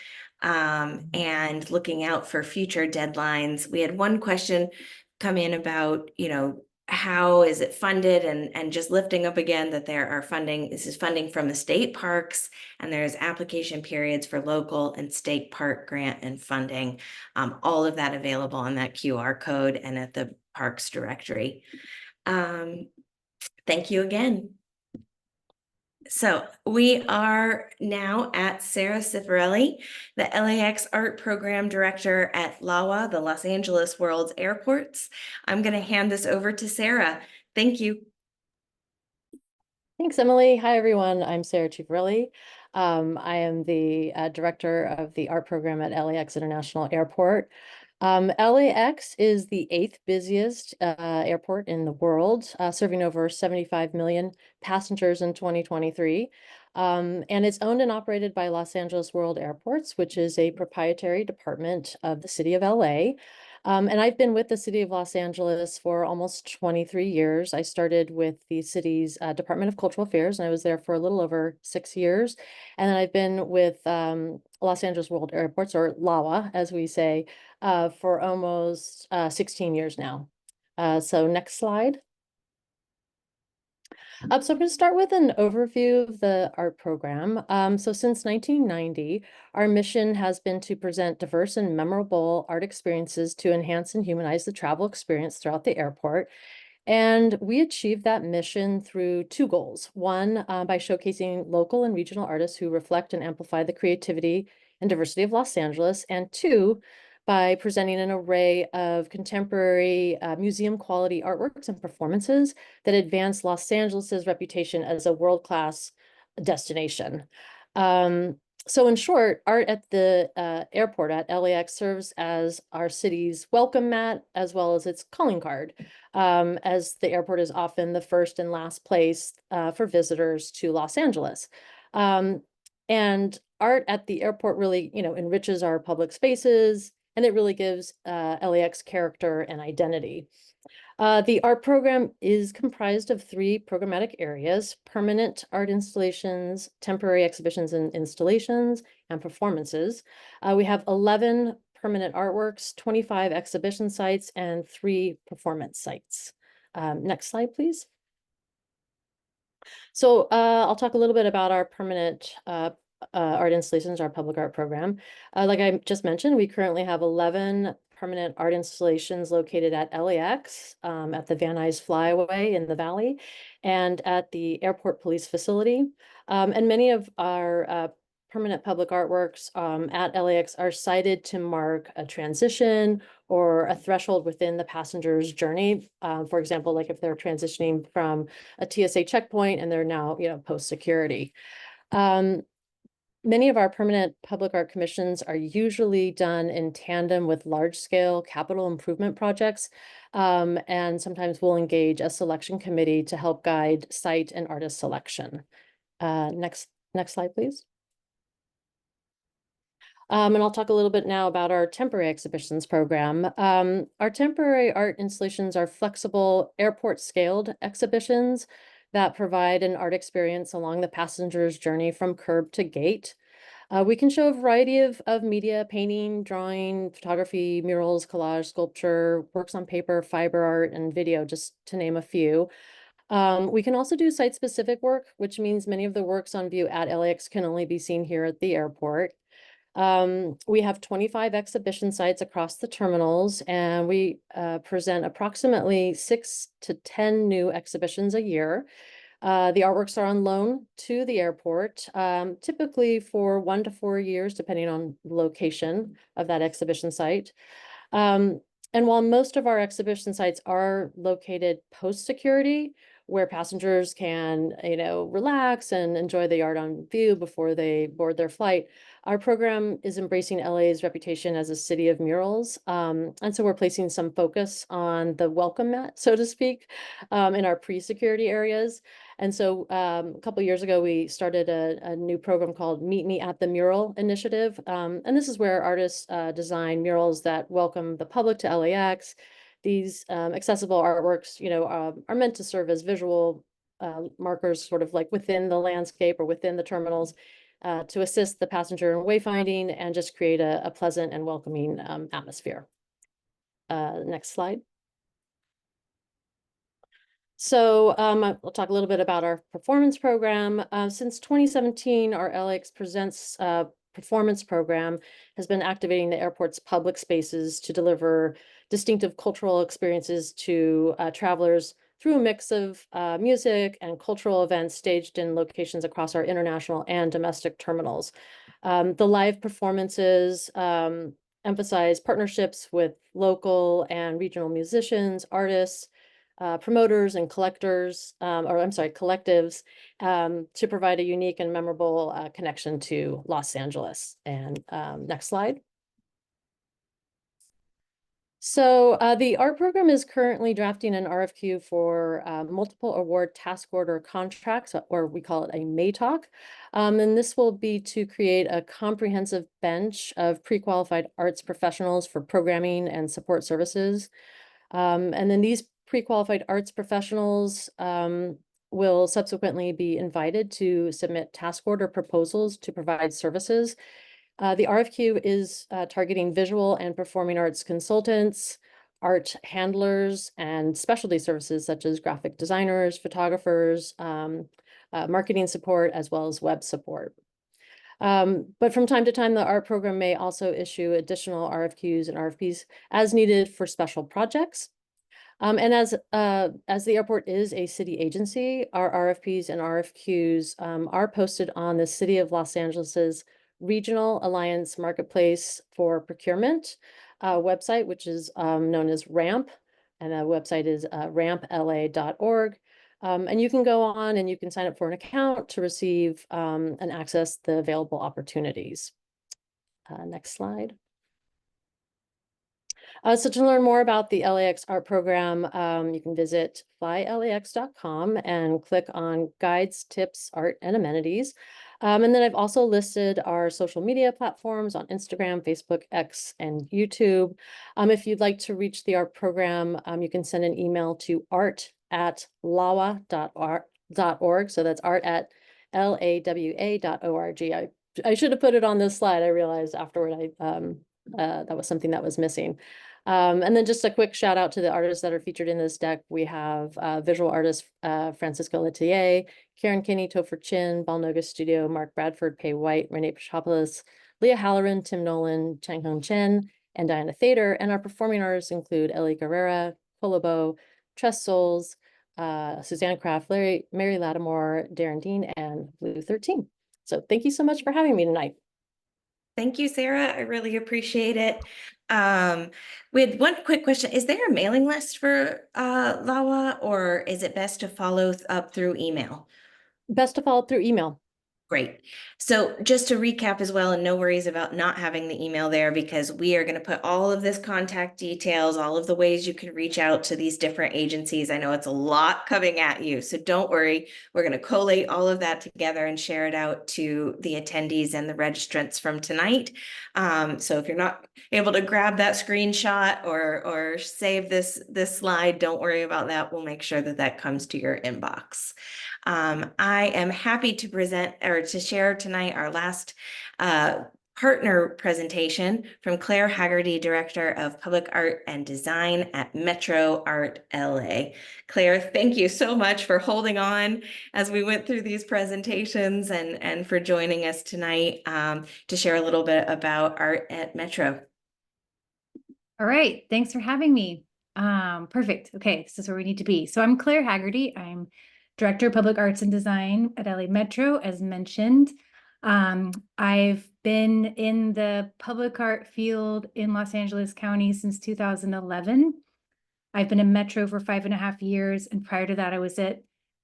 and looking out for future deadlines. We had one question come in about, how is it funded, and just lifting up again that this is funding from the state parks, and there's application periods for local and state park grant and funding. All of that available on that QR code and at the parks directory. Thank you again. So we are now at Sarah Cifarelli, the LAX Art Program Director at LAWA, the Los Angeles World's Airports. I'm going to hand this over to Sarah. Thank you. Thanks, Emily. Hi, everyone. I'm Sarah Ciavarelli. I am the director of the art program at LAX International Airport. LAX is the 8th busiest airport in the world, serving over 75 million passengers in 2023. And it's owned and operated by Los Angeles World Airports, which is a proprietary department of the city of LA. And I've been with the city of Los Angeles for almost 23 years. I started with the city's Department of Cultural Affairs, and I was there for a little over 6 years. And then I've been with Los Angeles World Airports, or LAWA, as we say, for almost 16 years now. So next slide. So I'm going to start with an overview of the art program. So since 1990, our mission has been to present diverse and memorable art experiences to enhance and humanize the travel experience throughout the airport. And we achieved that mission through 2 goals. One, by showcasing local and regional artists who reflect and amplify the creativity and diversity of Los Angeles. And 2, by presenting an array of contemporary museum quality artworks and performances that advance Los Angeles's reputation as a world-class destination. So in short, art at the airport at LAX serves as our city's welcome mat as well as its calling card, as the airport is often the first and last place for visitors to Los Angeles. And art at the airport really, enriches our public spaces, and it really gives LAX character and identity. The art program is comprised of 3 programmatic areas: permanent art installations, temporary exhibitions and installations, and performances. We have 11 permanent artworks, 25 exhibition sites, and 3 performance sites. Next slide, please. So I'll talk a little bit about our permanent art installations, our public art program. Like I just mentioned, we currently have 11 permanent art installations located at LAX, at the Van Nuys Flyaway in the Valley, and at the airport police facility. And many of our permanent public artworks at LAX are cited to mark a transition or a threshold within the passenger's journey. For example, like if they're transitioning from a TSA checkpoint and they're now, post-security. Many of our permanent public art commissions are usually done in tandem with large-scale capital improvement projects, and sometimes we'll engage a selection committee to help guide site and artist selection. Next slide, please. And I'll talk a little bit now about our temporary exhibitions program. Our temporary art installations are flexible, airport-scaled exhibitions that provide an art experience along the passenger's journey from curb to gate. We can show a variety of media: painting, drawing, photography, murals, collage, sculpture, works on paper, fiber art, and video, just to name a few. We can also do site-specific work, which means many of the works on view at LAX can only be seen here at the airport. We have 25 exhibition sites across the terminals, and we present approximately 6 to 10 new exhibitions a year. The artworks are on loan to the airport, typically for 1 to 4 years, depending on the location of that exhibition site. And while most of our exhibition sites are located post-security, where passengers can, relax and enjoy the art on view before they board their flight, our program is embracing LA's reputation as a city of murals. And so we're placing some focus on the welcome mat, so to speak, in our pre-security areas. And so a couple of years ago, we started a new program called Meet Me at the Mural Initiative. And this is where artists design murals that welcome the public to LAX. These accessible artworks, are meant to serve as visual markers sort of like within the landscape or within the terminals, to assist the passenger in wayfinding and just create a pleasant and welcoming atmosphere. Next slide. So I'll talk a little bit about our performance program. Since 2017, our LAX Presents performance program has been activating the airport's public spaces to deliver distinctive cultural experiences to travelers through a mix of music and cultural events staged in locations across our international and domestic terminals. The live performances emphasize partnerships with local and regional musicians, artists, promoters and collectors, collectives, to provide a unique and memorable connection to Los Angeles. And next slide. So the art program is currently drafting an RFQ for multiple award task order contracts, or we call it a MATOC. And this will be to create a comprehensive bench of pre-qualified arts professionals for programming and support services. And then these pre-qualified arts professionals will subsequently be invited to submit task order proposals to provide services. The RFQ is targeting visual and performing arts consultants, art handlers, and specialty services such as graphic designers, photographers, marketing support, as well as web support. But from time to time, the art program may also issue additional RFQs and RFPs as needed for special projects. And as the airport is a city agency, our RFPs and RFQs are posted on the City of Los Angeles's Regional Alliance Marketplace for Procurement website, which is known as RAMP, and the website is rampla.org. And you can go on and you can sign up for an account to receive and access the available opportunities. Next slide. So to learn more about the LAX art program, you can visit flylax.com and click on Guides, Tips, Art, and Amenities. And then I've also listed our social media platforms on Instagram, Facebook, X, and YouTube. If you'd like to reach the art program, you can send an email to art@lawa.org. So that's art@lawa.org. I should have put it on this slide. I realized afterward that was something that was missing. And then just a quick shout out to the artists that are featured in this deck. We have visual artist Francisco Letelier, Karen Kinney, Topher Chin, Balnoga Studio, Mark Bradford, Pei White, Renee Pachopoulos, Leah Halloran, Tim Nolan, Chang Hong Chen, and Diana Thader. And our performing artists include Ellie Guerrera, Kolobo, Tress Souls, Suzanne Kraft, Mary Lattimore, Darren Dean, and Blue 13. So thank you so much for having me tonight. Thank you, Sarah. I really appreciate it. We had one quick question. Is there a mailing list for LAWA, or is it best to follow up through email? Best to follow up through email. Great. So just to recap as well, and no worries about not having the email there, because we are going to put all of this contact details, all of the ways you can reach out to these different agencies. I know it's a lot coming at you, so don't worry. We're going to collate all of that together and share it out to the attendees and the registrants from tonight. So if you're not able to grab that screenshot or save this slide, don't worry about that. We'll make sure that that comes to your inbox. I am happy to present or to share tonight our last partner presentation from Claire Haggerty, Director of Public Art and Design at Metro Art LA. Claire, thank you so much for holding on as we went through these presentations and for joining us tonight to share a little bit about art at Metro. All right, thanks for having me. Perfect. Okay, this is where we need to be. So I'm Claire Haggerty. I'm Director of Public Arts and Design at LA Metro, as mentioned. I've been in the public art field in Los Angeles County since 2011. I've been in Metro for 5.5 years, and prior to that, I was at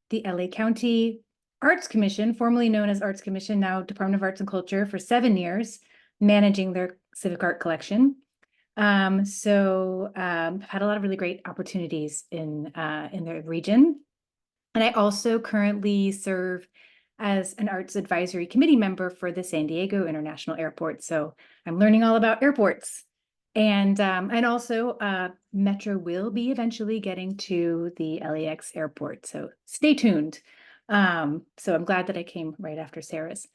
the LA County Arts Commission, formerly known as Arts Commission, now Department of Arts and Culture, for 7 years, managing their civic art collection. I've had a lot of really great opportunities in the region. And I also currently serve as an arts advisory committee member for the San Diego International Airport. So I'm learning all about airports. And also Metro will be eventually getting to the LAX airport. So stay tuned. So I'm glad that I came right after Sarah's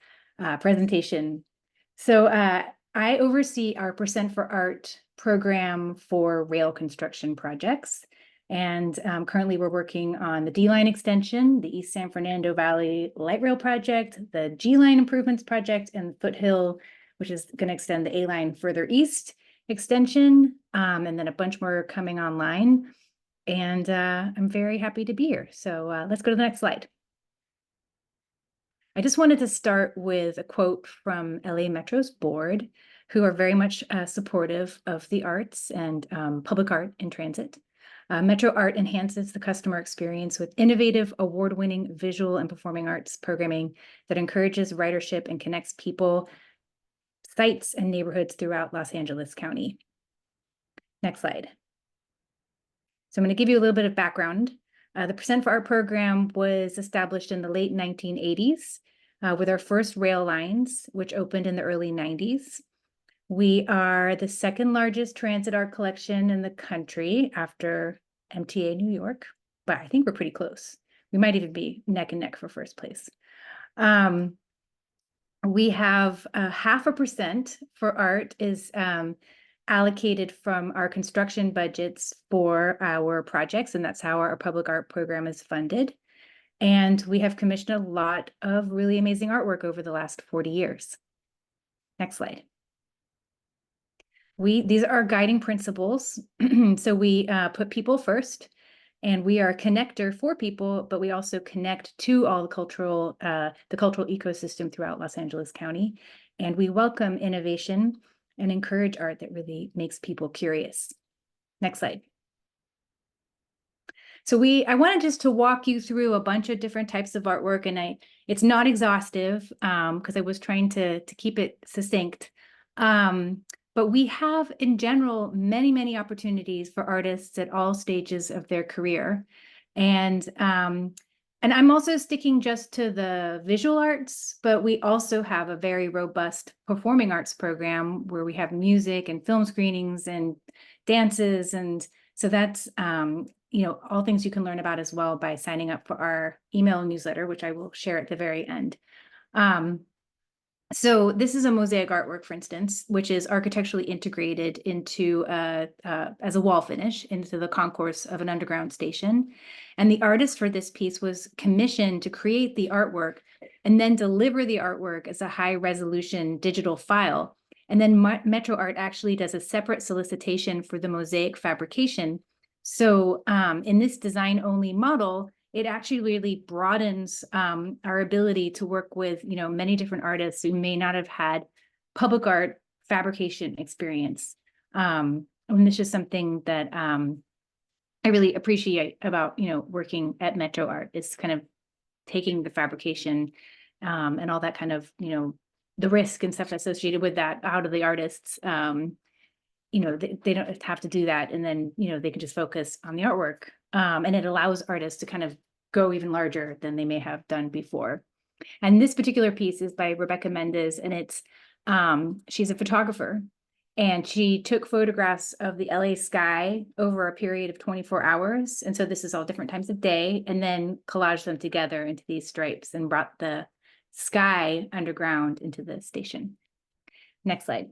presentation. So I oversee our Percent for Art program for rail construction projects. And currently we're working on the D-Line extension, the East San Fernando Valley Light Rail project, the G-Line improvements project, and Foothill, which is going to extend the A-Line further east extension, and then a bunch more coming online. And I'm very happy to be here. So let's go to the next slide. I just wanted to start with a quote from LA Metro's board, who are very much supportive of the arts and public art in transit. Metro Art enhances the customer experience with innovative, award-winning visual and performing arts programming that encourages ridership and connects people, sites, and neighborhoods throughout Los Angeles County. Next slide. So I'm going to give you a little bit of background. The Percent for Art program was established in the late 1980s with our first rail lines, which opened in the early 90s. We are the second largest transit art collection in the country after MTA New York, but I think we're pretty close. We might even be neck and neck for first place. We have 0.5% for art is allocated from our construction budgets for our projects, and that's how our public art program is funded. And we have commissioned a lot of really amazing artwork over the last 40 years. Next slide. These are our guiding principles. So we put people first, and we are a connector for people, but we also connect to all the cultural ecosystem throughout Los Angeles County. And we welcome innovation and encourage art that really makes people curious. Next slide. So I wanted just to walk you through a bunch of different types of artwork, and it's not exhaustive because I was trying to keep it succinct. But we have, in general, many, many opportunities for artists at all stages of their career. And I'm also sticking just to the visual arts, but we also have a very robust performing arts program where we have music and film screenings and dances. And so that's, all things you can learn about as well by signing up for our email newsletter, which I will share at the very end. So this is a mosaic artwork, for instance, which is architecturally integrated into as a wall finish into the concourse of an underground station. And the artist for this piece was commissioned to create the artwork and then deliver the artwork as a high resolution digital file. And then Metro Art actually does a separate solicitation for the mosaic fabrication. So in this design only model, it actually really broadens our ability to work with, many different artists who may not have had public art fabrication experience. And this is something that I really appreciate about, working at Metro Art is kind of taking the fabrication and all that kind of, the risk and stuff associated with that out of the artists. They don't have to do that. And then, they can just focus on the artwork. And it allows artists to kind of go even larger than they may have done before. And this particular piece is by Rebecca Mendez, and it's she's a photographer, and she took photographs of the LA sky over a period of 24 hours. And so this is all different times of day, and then collaged them together into these stripes and brought the sky underground into the station. Next slide.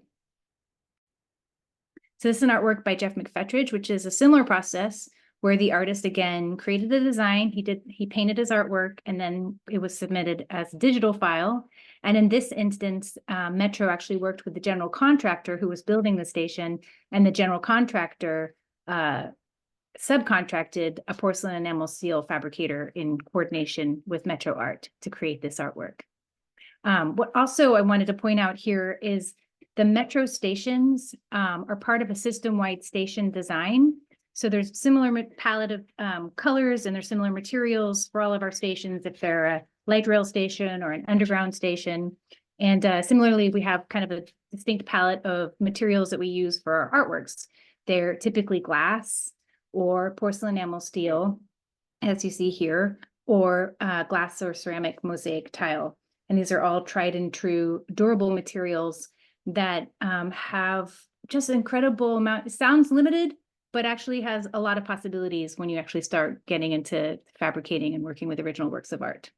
So this is an artwork by Jeff McFetridge, which is a similar process where the artist again created the design, he painted his artwork, and then it was submitted as a digital file. And in this instance, Metro actually worked with the general contractor who was building the station, and the general contractor subcontracted a porcelain enamel seal fabricator in coordination with Metro Art to create this artwork. What also I wanted to point out here is the Metro stations are part of a system-wide station design. So there's similar palette of colors, and there's similar materials for all of our stations if they're a light rail station or an underground station. And similarly, we have kind of a distinct palette of materials that we use for our artworks. They're typically glass or porcelain enamel steel, as you see here, or glass or ceramic mosaic tile. And these are all tried and true durable materials that have just an incredible amount. It sounds limited, but actually has a lot of possibilities when you actually start getting into fabricating and working with original works of art.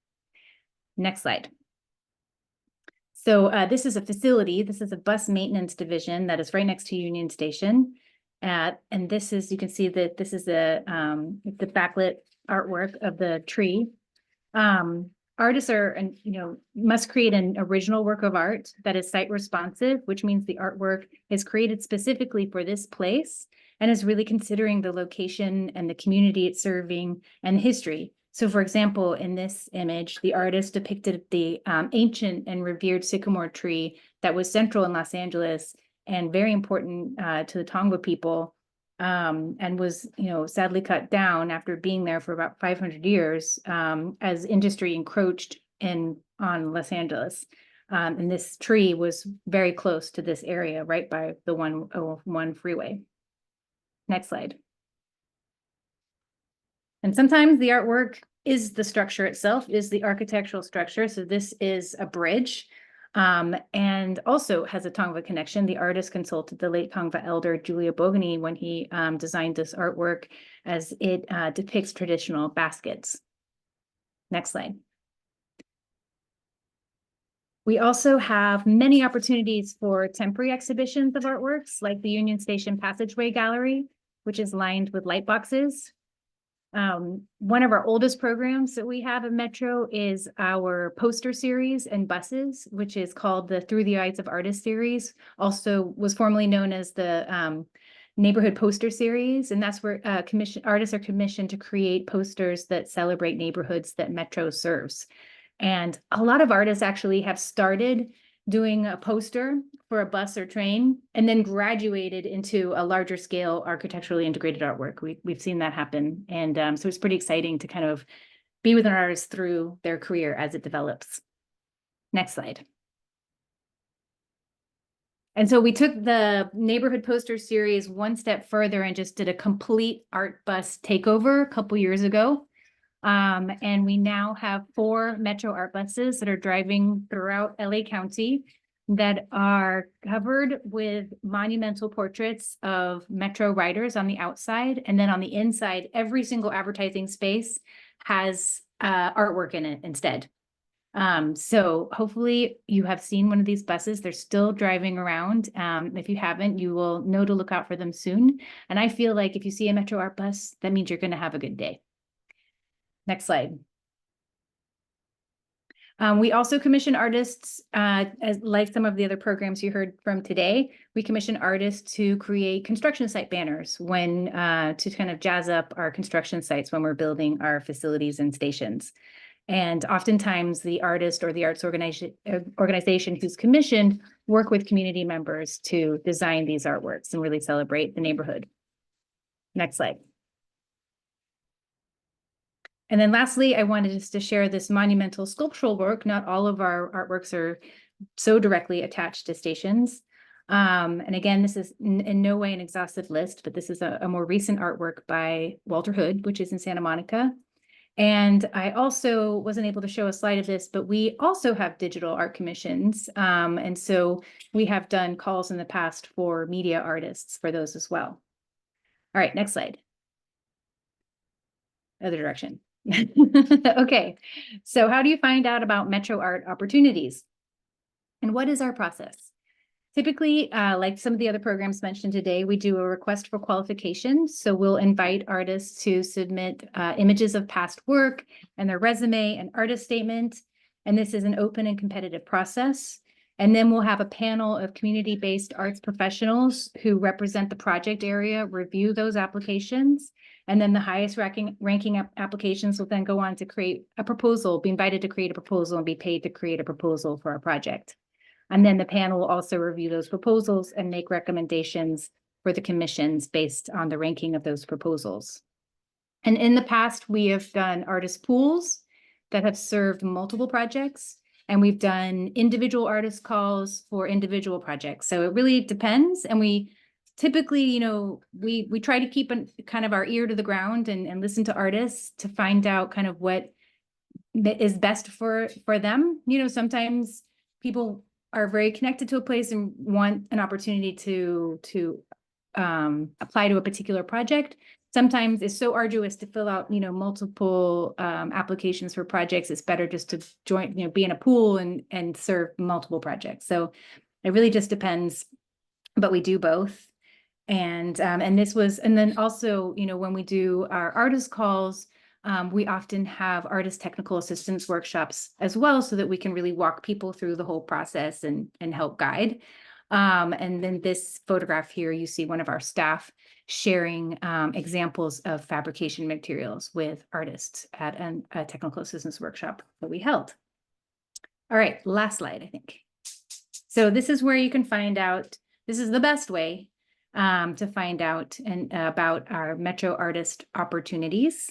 Next slide. So this is a facility. This is a bus maintenance division that is right next to Union Station. And this is, you can see that this is the backlit artwork of the tree. Artists must create an original work of art that is site responsive, which means the artwork is created specifically for this place and is really considering the location and the community it's serving and history. So for example, in this image, the artist depicted the ancient and revered sycamore tree that was central in Los Angeles and very important to the Tongva people. and was, sadly cut down after being there for about 500 years, as industry encroached on Los Angeles. And this tree was very close to this area, right by the 101 freeway. Next slide. And sometimes the artwork is the structure itself, is the architectural structure. So this is a bridge, and also has a Tongva connection. The artist consulted the late Tongva elder Julia Bogany when he designed this artwork, as it depicts traditional baskets. Next slide. We also have many opportunities for temporary exhibitions of artworks, like the Union Station Passageway Gallery, which is lined with light boxes. One of our oldest programs that we have at Metro is our poster series and buses, which is called the Through the Eyes of Artists series, also was formerly known as the Neighborhood Poster Series. And that's where artists are commissioned to create posters that celebrate neighborhoods that Metro serves. And a lot of artists actually have started doing a poster for a bus or train and then graduated into a larger scale architecturally integrated artwork. We've seen that happen. And so it's pretty exciting to kind of be with an artist through their career as it develops. Next slide. And so we took the neighborhood poster series one step further and just did a complete art bus takeover a couple years ago. And we now have 4 Metro art buses that are driving throughout LA County that are covered with monumental portraits of Metro riders on the outside. And then on the inside, every single advertising space has artwork in it instead. So hopefully you have seen one of these buses. They're still driving around. If you haven't, you will know to look out for them soon. And I feel like if you see a Metro art bus, that means you're going to have a good day. Next slide. We also commission artists, as like some of the other programs you heard from today. We commission artists to create construction site banners when to kind of jazz up our construction sites when we're building our facilities and stations. And oftentimes the artist or the arts organization who's commissioned work with community members to design these artworks and really celebrate the neighborhood. Next slide. And then lastly, I wanted just to share this monumental sculptural work. Not all of our artworks are so directly attached to stations. And again, this is in no way an exhaustive list, but this is a more recent artwork by Walter Hood, which is in Santa Monica. And I also wasn't able to show a slide of this, but we also have digital art commissions. And so we have done calls in the past for media artists for those as well. All right, next slide. Other direction. Okay, so how do you find out about Metro art opportunities? And what is our process? Typically, like some of the other programs mentioned today, we do a request for qualification. So we'll invite artists to submit images of past work and their resume and artist statement. And this is an open and competitive process. And then we'll have a panel of community-based arts professionals who represent the project area, review those applications. And then the highest ranking applications will then go on to create a proposal, be invited to create a proposal and be paid to create a proposal for our project. And then the panel will also review those proposals and make recommendations for the commissions based on the ranking of those proposals. And in the past, we have done artist pools that have served multiple projects, and we've done individual artist calls for individual projects. So it really depends. And we typically, we try to keep kind of our ear to the ground and listen to artists to find out kind of what is best for them. Sometimes people are very connected to a place and want an opportunity to apply to a particular project. Sometimes it's so arduous to fill out, multiple applications for projects. It's better just to join, be in a pool and serve multiple projects. So it really just depends, but we do both. And then also, when we do our artist calls, we often have artist technical assistance workshops as well, so that we can really walk people through the whole process and help guide. And then this photograph here, you see one of our staff sharing examples of fabrication materials with artists at a technical assistance workshop that we held. All right, last slide, I think. So this is where you can find out, this is the best way to find out and about our Metro Artist opportunities.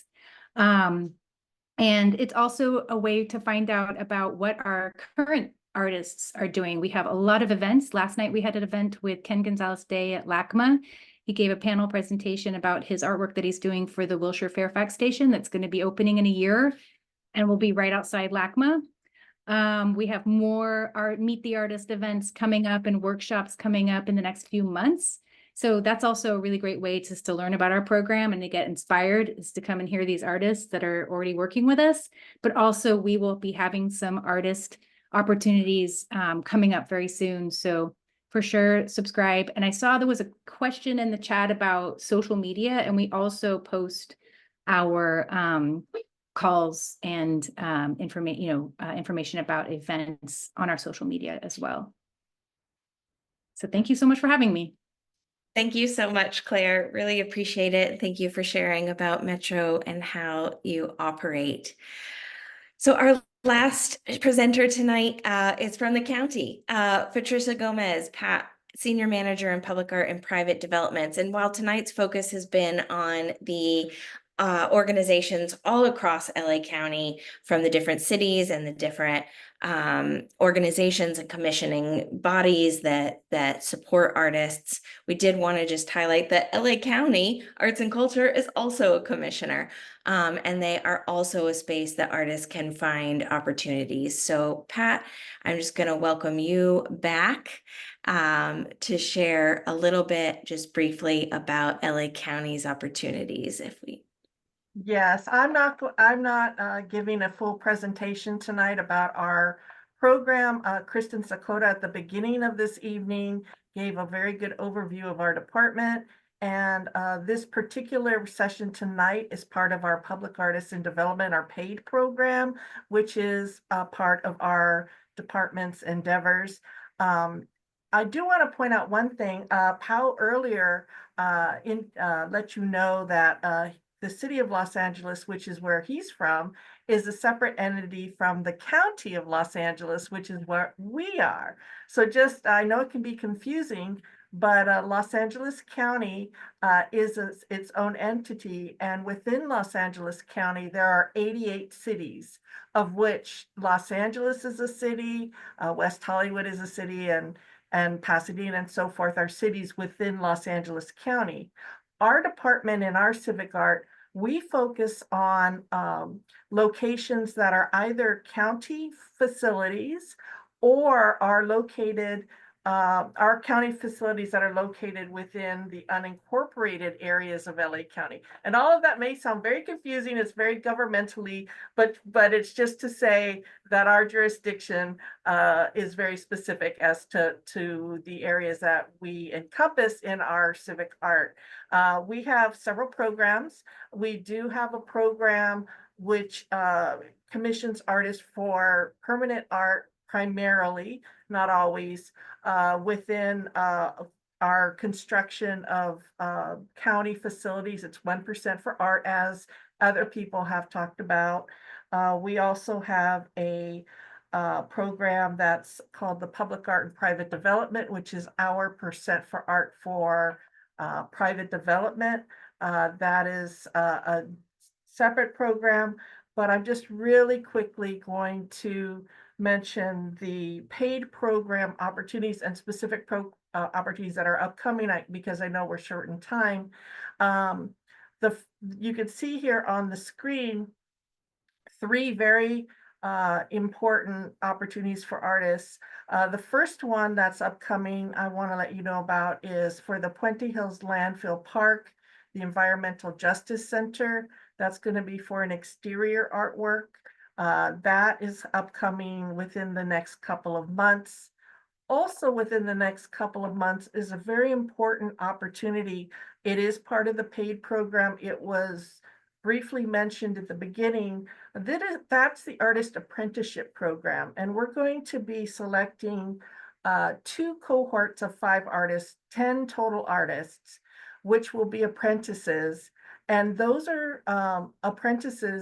And it's also a way to find out about what our current artists are doing. We have a lot of events. Last night we had an event with Ken Gonzalez Day at LACMA. He gave a panel presentation about his artwork that he's doing for the Wilshire Fairfax station that's going to be opening in a year and will be right outside LACMA. We have more Meet the Artist events coming up and workshops coming up in the next few months. So that's also a really great way to learn about our program and to get inspired, is to come and hear these artists that are already working with us. But also we will be having some artist opportunities coming up very soon. So for sure, subscribe. And I saw there was a question in the chat about social media, and we also post our calls and information about events on our social media as well. So thank you so much for having me. Thank you so much, Claire. Really appreciate it. Thank you for sharing about Metro and how you operate. So our last presenter tonight is from the county, Patricia Gomez, Senior Manager in Public Art and Private Developments. And while tonight's focus has been on the organizations all across LA County, from the different cities and the different organizations and commissioning bodies that support artists, we did want to just highlight that LA County Arts and Culture is also a commissioner, and they are also a space that artists can find opportunities. So Pat, I'm just going to welcome you back to share a little bit, just briefly, about LA County's opportunities. Yes, I'm not giving a full presentation tonight about our program. Kristen Sakota at the beginning of this evening gave a very good overview of our department. And this particular session tonight is part of our Public Artists in Development, our PAiD program, which is a part of our department's endeavors. I do want to point out one thing. Pao earlier let you know that the city of Los Angeles, which is where he's from, is a separate entity from the county of Los Angeles, which is where we are. So just, I know it can be confusing, but Los Angeles County is its own entity. And within Los Angeles County, there are 88 cities, of which Los Angeles is a city, West Hollywood is a city, and Pasadena and so forth are cities within Los Angeles County. Our department in our civic art, we focus on locations that are either county facilities or are located, our county facilities that are located within the unincorporated areas of LA County. And all of that may sound very confusing. It's very governmentally, but it's just to say that our jurisdiction is very specific as to the areas that we encompass in our civic art. We have several programs. We do have a program which commissions artists for permanent art primarily, not always, within our construction of county facilities. It's 1% for art, as other people have talked about. We also have a program that's called the Public Art and Private Development, which is our percent for art for private development. That is a separate program, but I'm just really quickly going to mention the PAiD program opportunities and specific opportunities that are upcoming, because I know we're short in time. You can see here on the screen 3 very important opportunities for artists. The first one that's upcoming, I want to let you know about, is for the Puente Hills Landfill Park, the Environmental Justice Center. That's going to be for an exterior artwork. That is upcoming within the next couple of months. Also within the next couple of months is a very important opportunity. It is part of the PAiD program. It was briefly mentioned at the beginning. That's the Artist Apprenticeship Program. And we're going to be selecting 2 cohorts of 5 artists, 10 total artists, which will be apprentices. And those are apprenticeships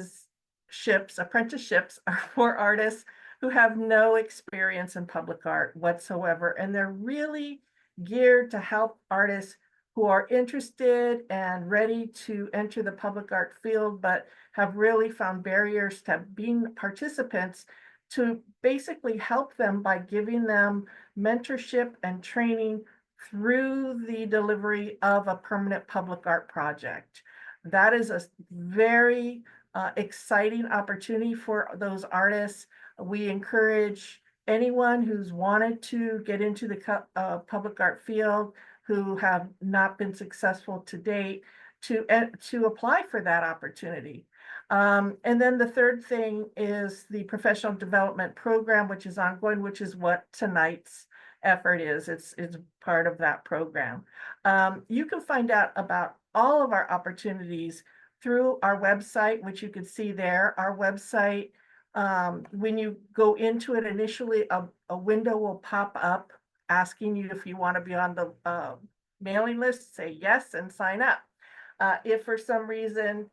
are for artists who have no experience in public art whatsoever. And they're really geared to help artists who are interested and ready to enter the public art field, but have really found barriers to being participants, to basically help them by giving them mentorship and training through the delivery of a permanent public art project. That is a very exciting opportunity for those artists. We encourage anyone who's wanted to get into the public art field, who have not been successful to date, to apply for that opportunity. And then the third thing is the professional development program, which is ongoing, which is what tonight's effort is. It's part of that program. You can find out about all of our opportunities through our website, which you can see there. Our website, when you go into it initially, a window will pop up asking you if you want to be on the mailing list. Say yes and sign up. If for some reason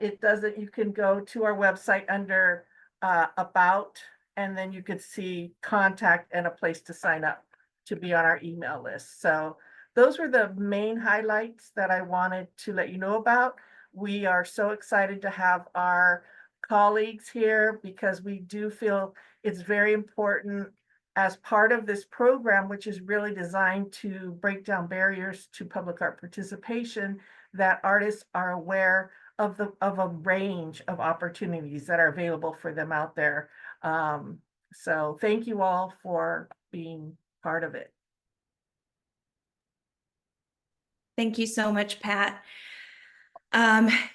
it doesn't, you can go to our website under about, and then you could see contact and a place to sign up to be on our email list. So those were the main highlights that I wanted to let you know about. We are so excited to have our colleagues here because we do feel it's very important as part of this program, which is really designed to break down barriers to public art participation, that artists are aware of a range of opportunities that are available for them out there. So thank you all for being part of it. Thank you so much, Pat.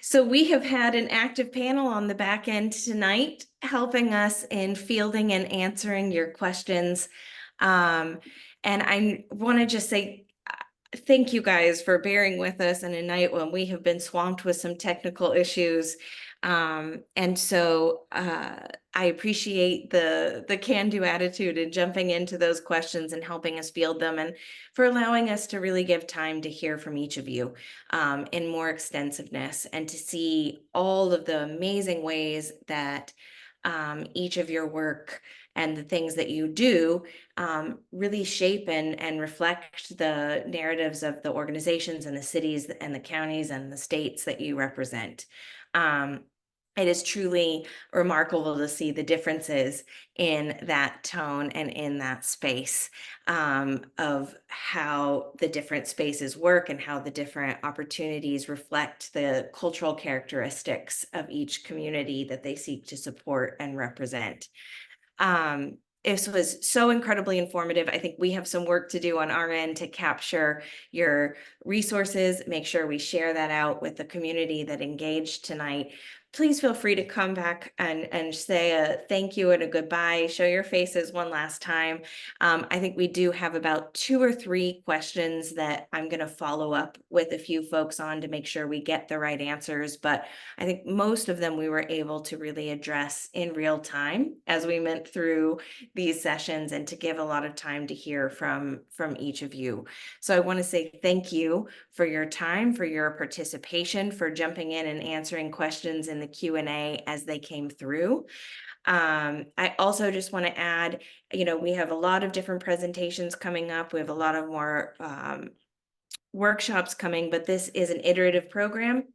So we have had an active panel on the back end tonight, helping us in fielding and answering your questions. And I want to just say thank you guys for bearing with us in a night when we have been swamped with some technical issues. And so I appreciate the can-do attitude and jumping into those questions and helping us field them, and for allowing us to really give time to hear from each of you in more extensiveness, and to see all of the amazing ways that each of your work and the things that you do really shape and reflect the narratives of the organizations and the cities and the counties and the states that you represent. It is truly remarkable to see the differences in that tone and in that space of how the different spaces work and how the different opportunities reflect the cultural characteristics of each community that they seek to support and represent. This was so incredibly informative. I think we have some work to do on our end to capture your resources, make sure we share that out with the community that engaged tonight. Please feel free to come back and say a thank you and a goodbye, show your faces one last time. I think we do have about 2 or 3 questions that I'm going to follow up with a few folks on to make sure we get the right answers, but I think most of them we were able to really address in real time as we went through these sessions, and to give a lot of time to hear from each of you. So I want to say thank you for your time, for your participation, for jumping in and answering questions in the Q&A as they came through. I also just want to add, we have a lot of different presentations coming up. We have a lot of more workshops coming, but this is an iterative program.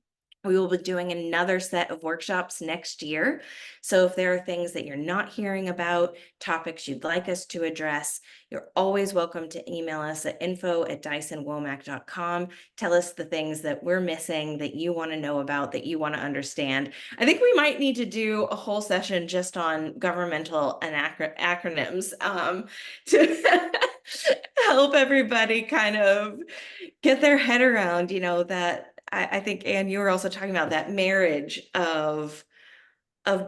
We will be doing another set of workshops next year. So if there are things that you're not hearing about, topics you'd like us to address, you're always welcome to email us at info@dysonwomack.com. Tell us the things that we're missing, that you want to know about, that you want to understand. I think we might need to do a whole session just on governmental and acronyms to help everybody kind of get their head around, that I think, Anne, you were also talking about that marriage of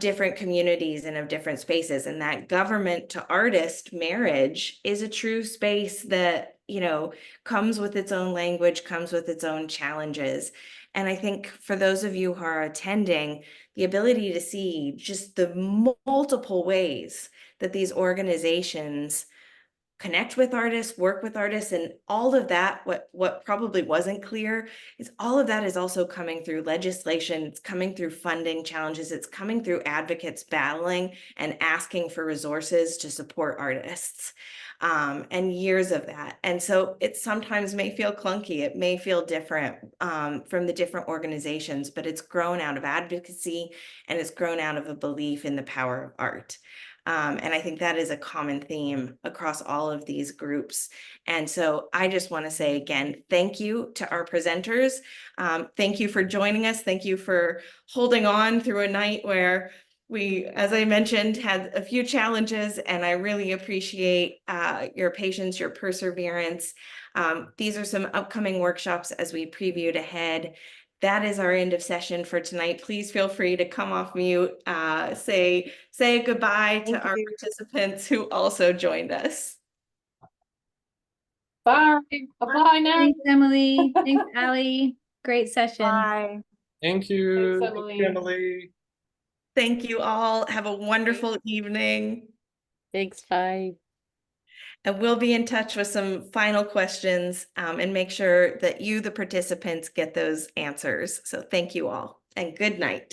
different communities and of different spaces, and that government to artist marriage is a true space that, comes with its own language, comes with its own challenges. And I think for those of you who are attending, the ability to see just the multiple ways that these organizations connect with artists, work with artists, and all of that. What probably wasn't clear is all of that is also coming through legislation. It's coming through funding challenges. It's coming through advocates battling and asking for resources to support artists. And years of that. And so it sometimes may feel clunky. It may feel different from the different organizations, but it's grown out of advocacy and it's grown out of a belief in the power of art. And I think that is a common theme across all of these groups. And so I just want to say again, thank you to our presenters. Thank you for joining us. Thank you for holding on through a night where we, as I mentioned, had a few challenges, and I really appreciate your patience, your perseverance. These are some upcoming workshops as we previewed ahead. That is our end of session for tonight. Please feel free to come off mute, say goodbye to our participants who also joined us. Bye. Bye now. Thanks, Emily. Thanks, Allie. Great session. Bye. Thank you. Thanks, Thank you, Emily. Emily. Thank you all. Have a wonderful evening. Thanks, bye. And we'll be in touch with some final questions and make sure that you, the participants, get those answers. So thank you all and good night.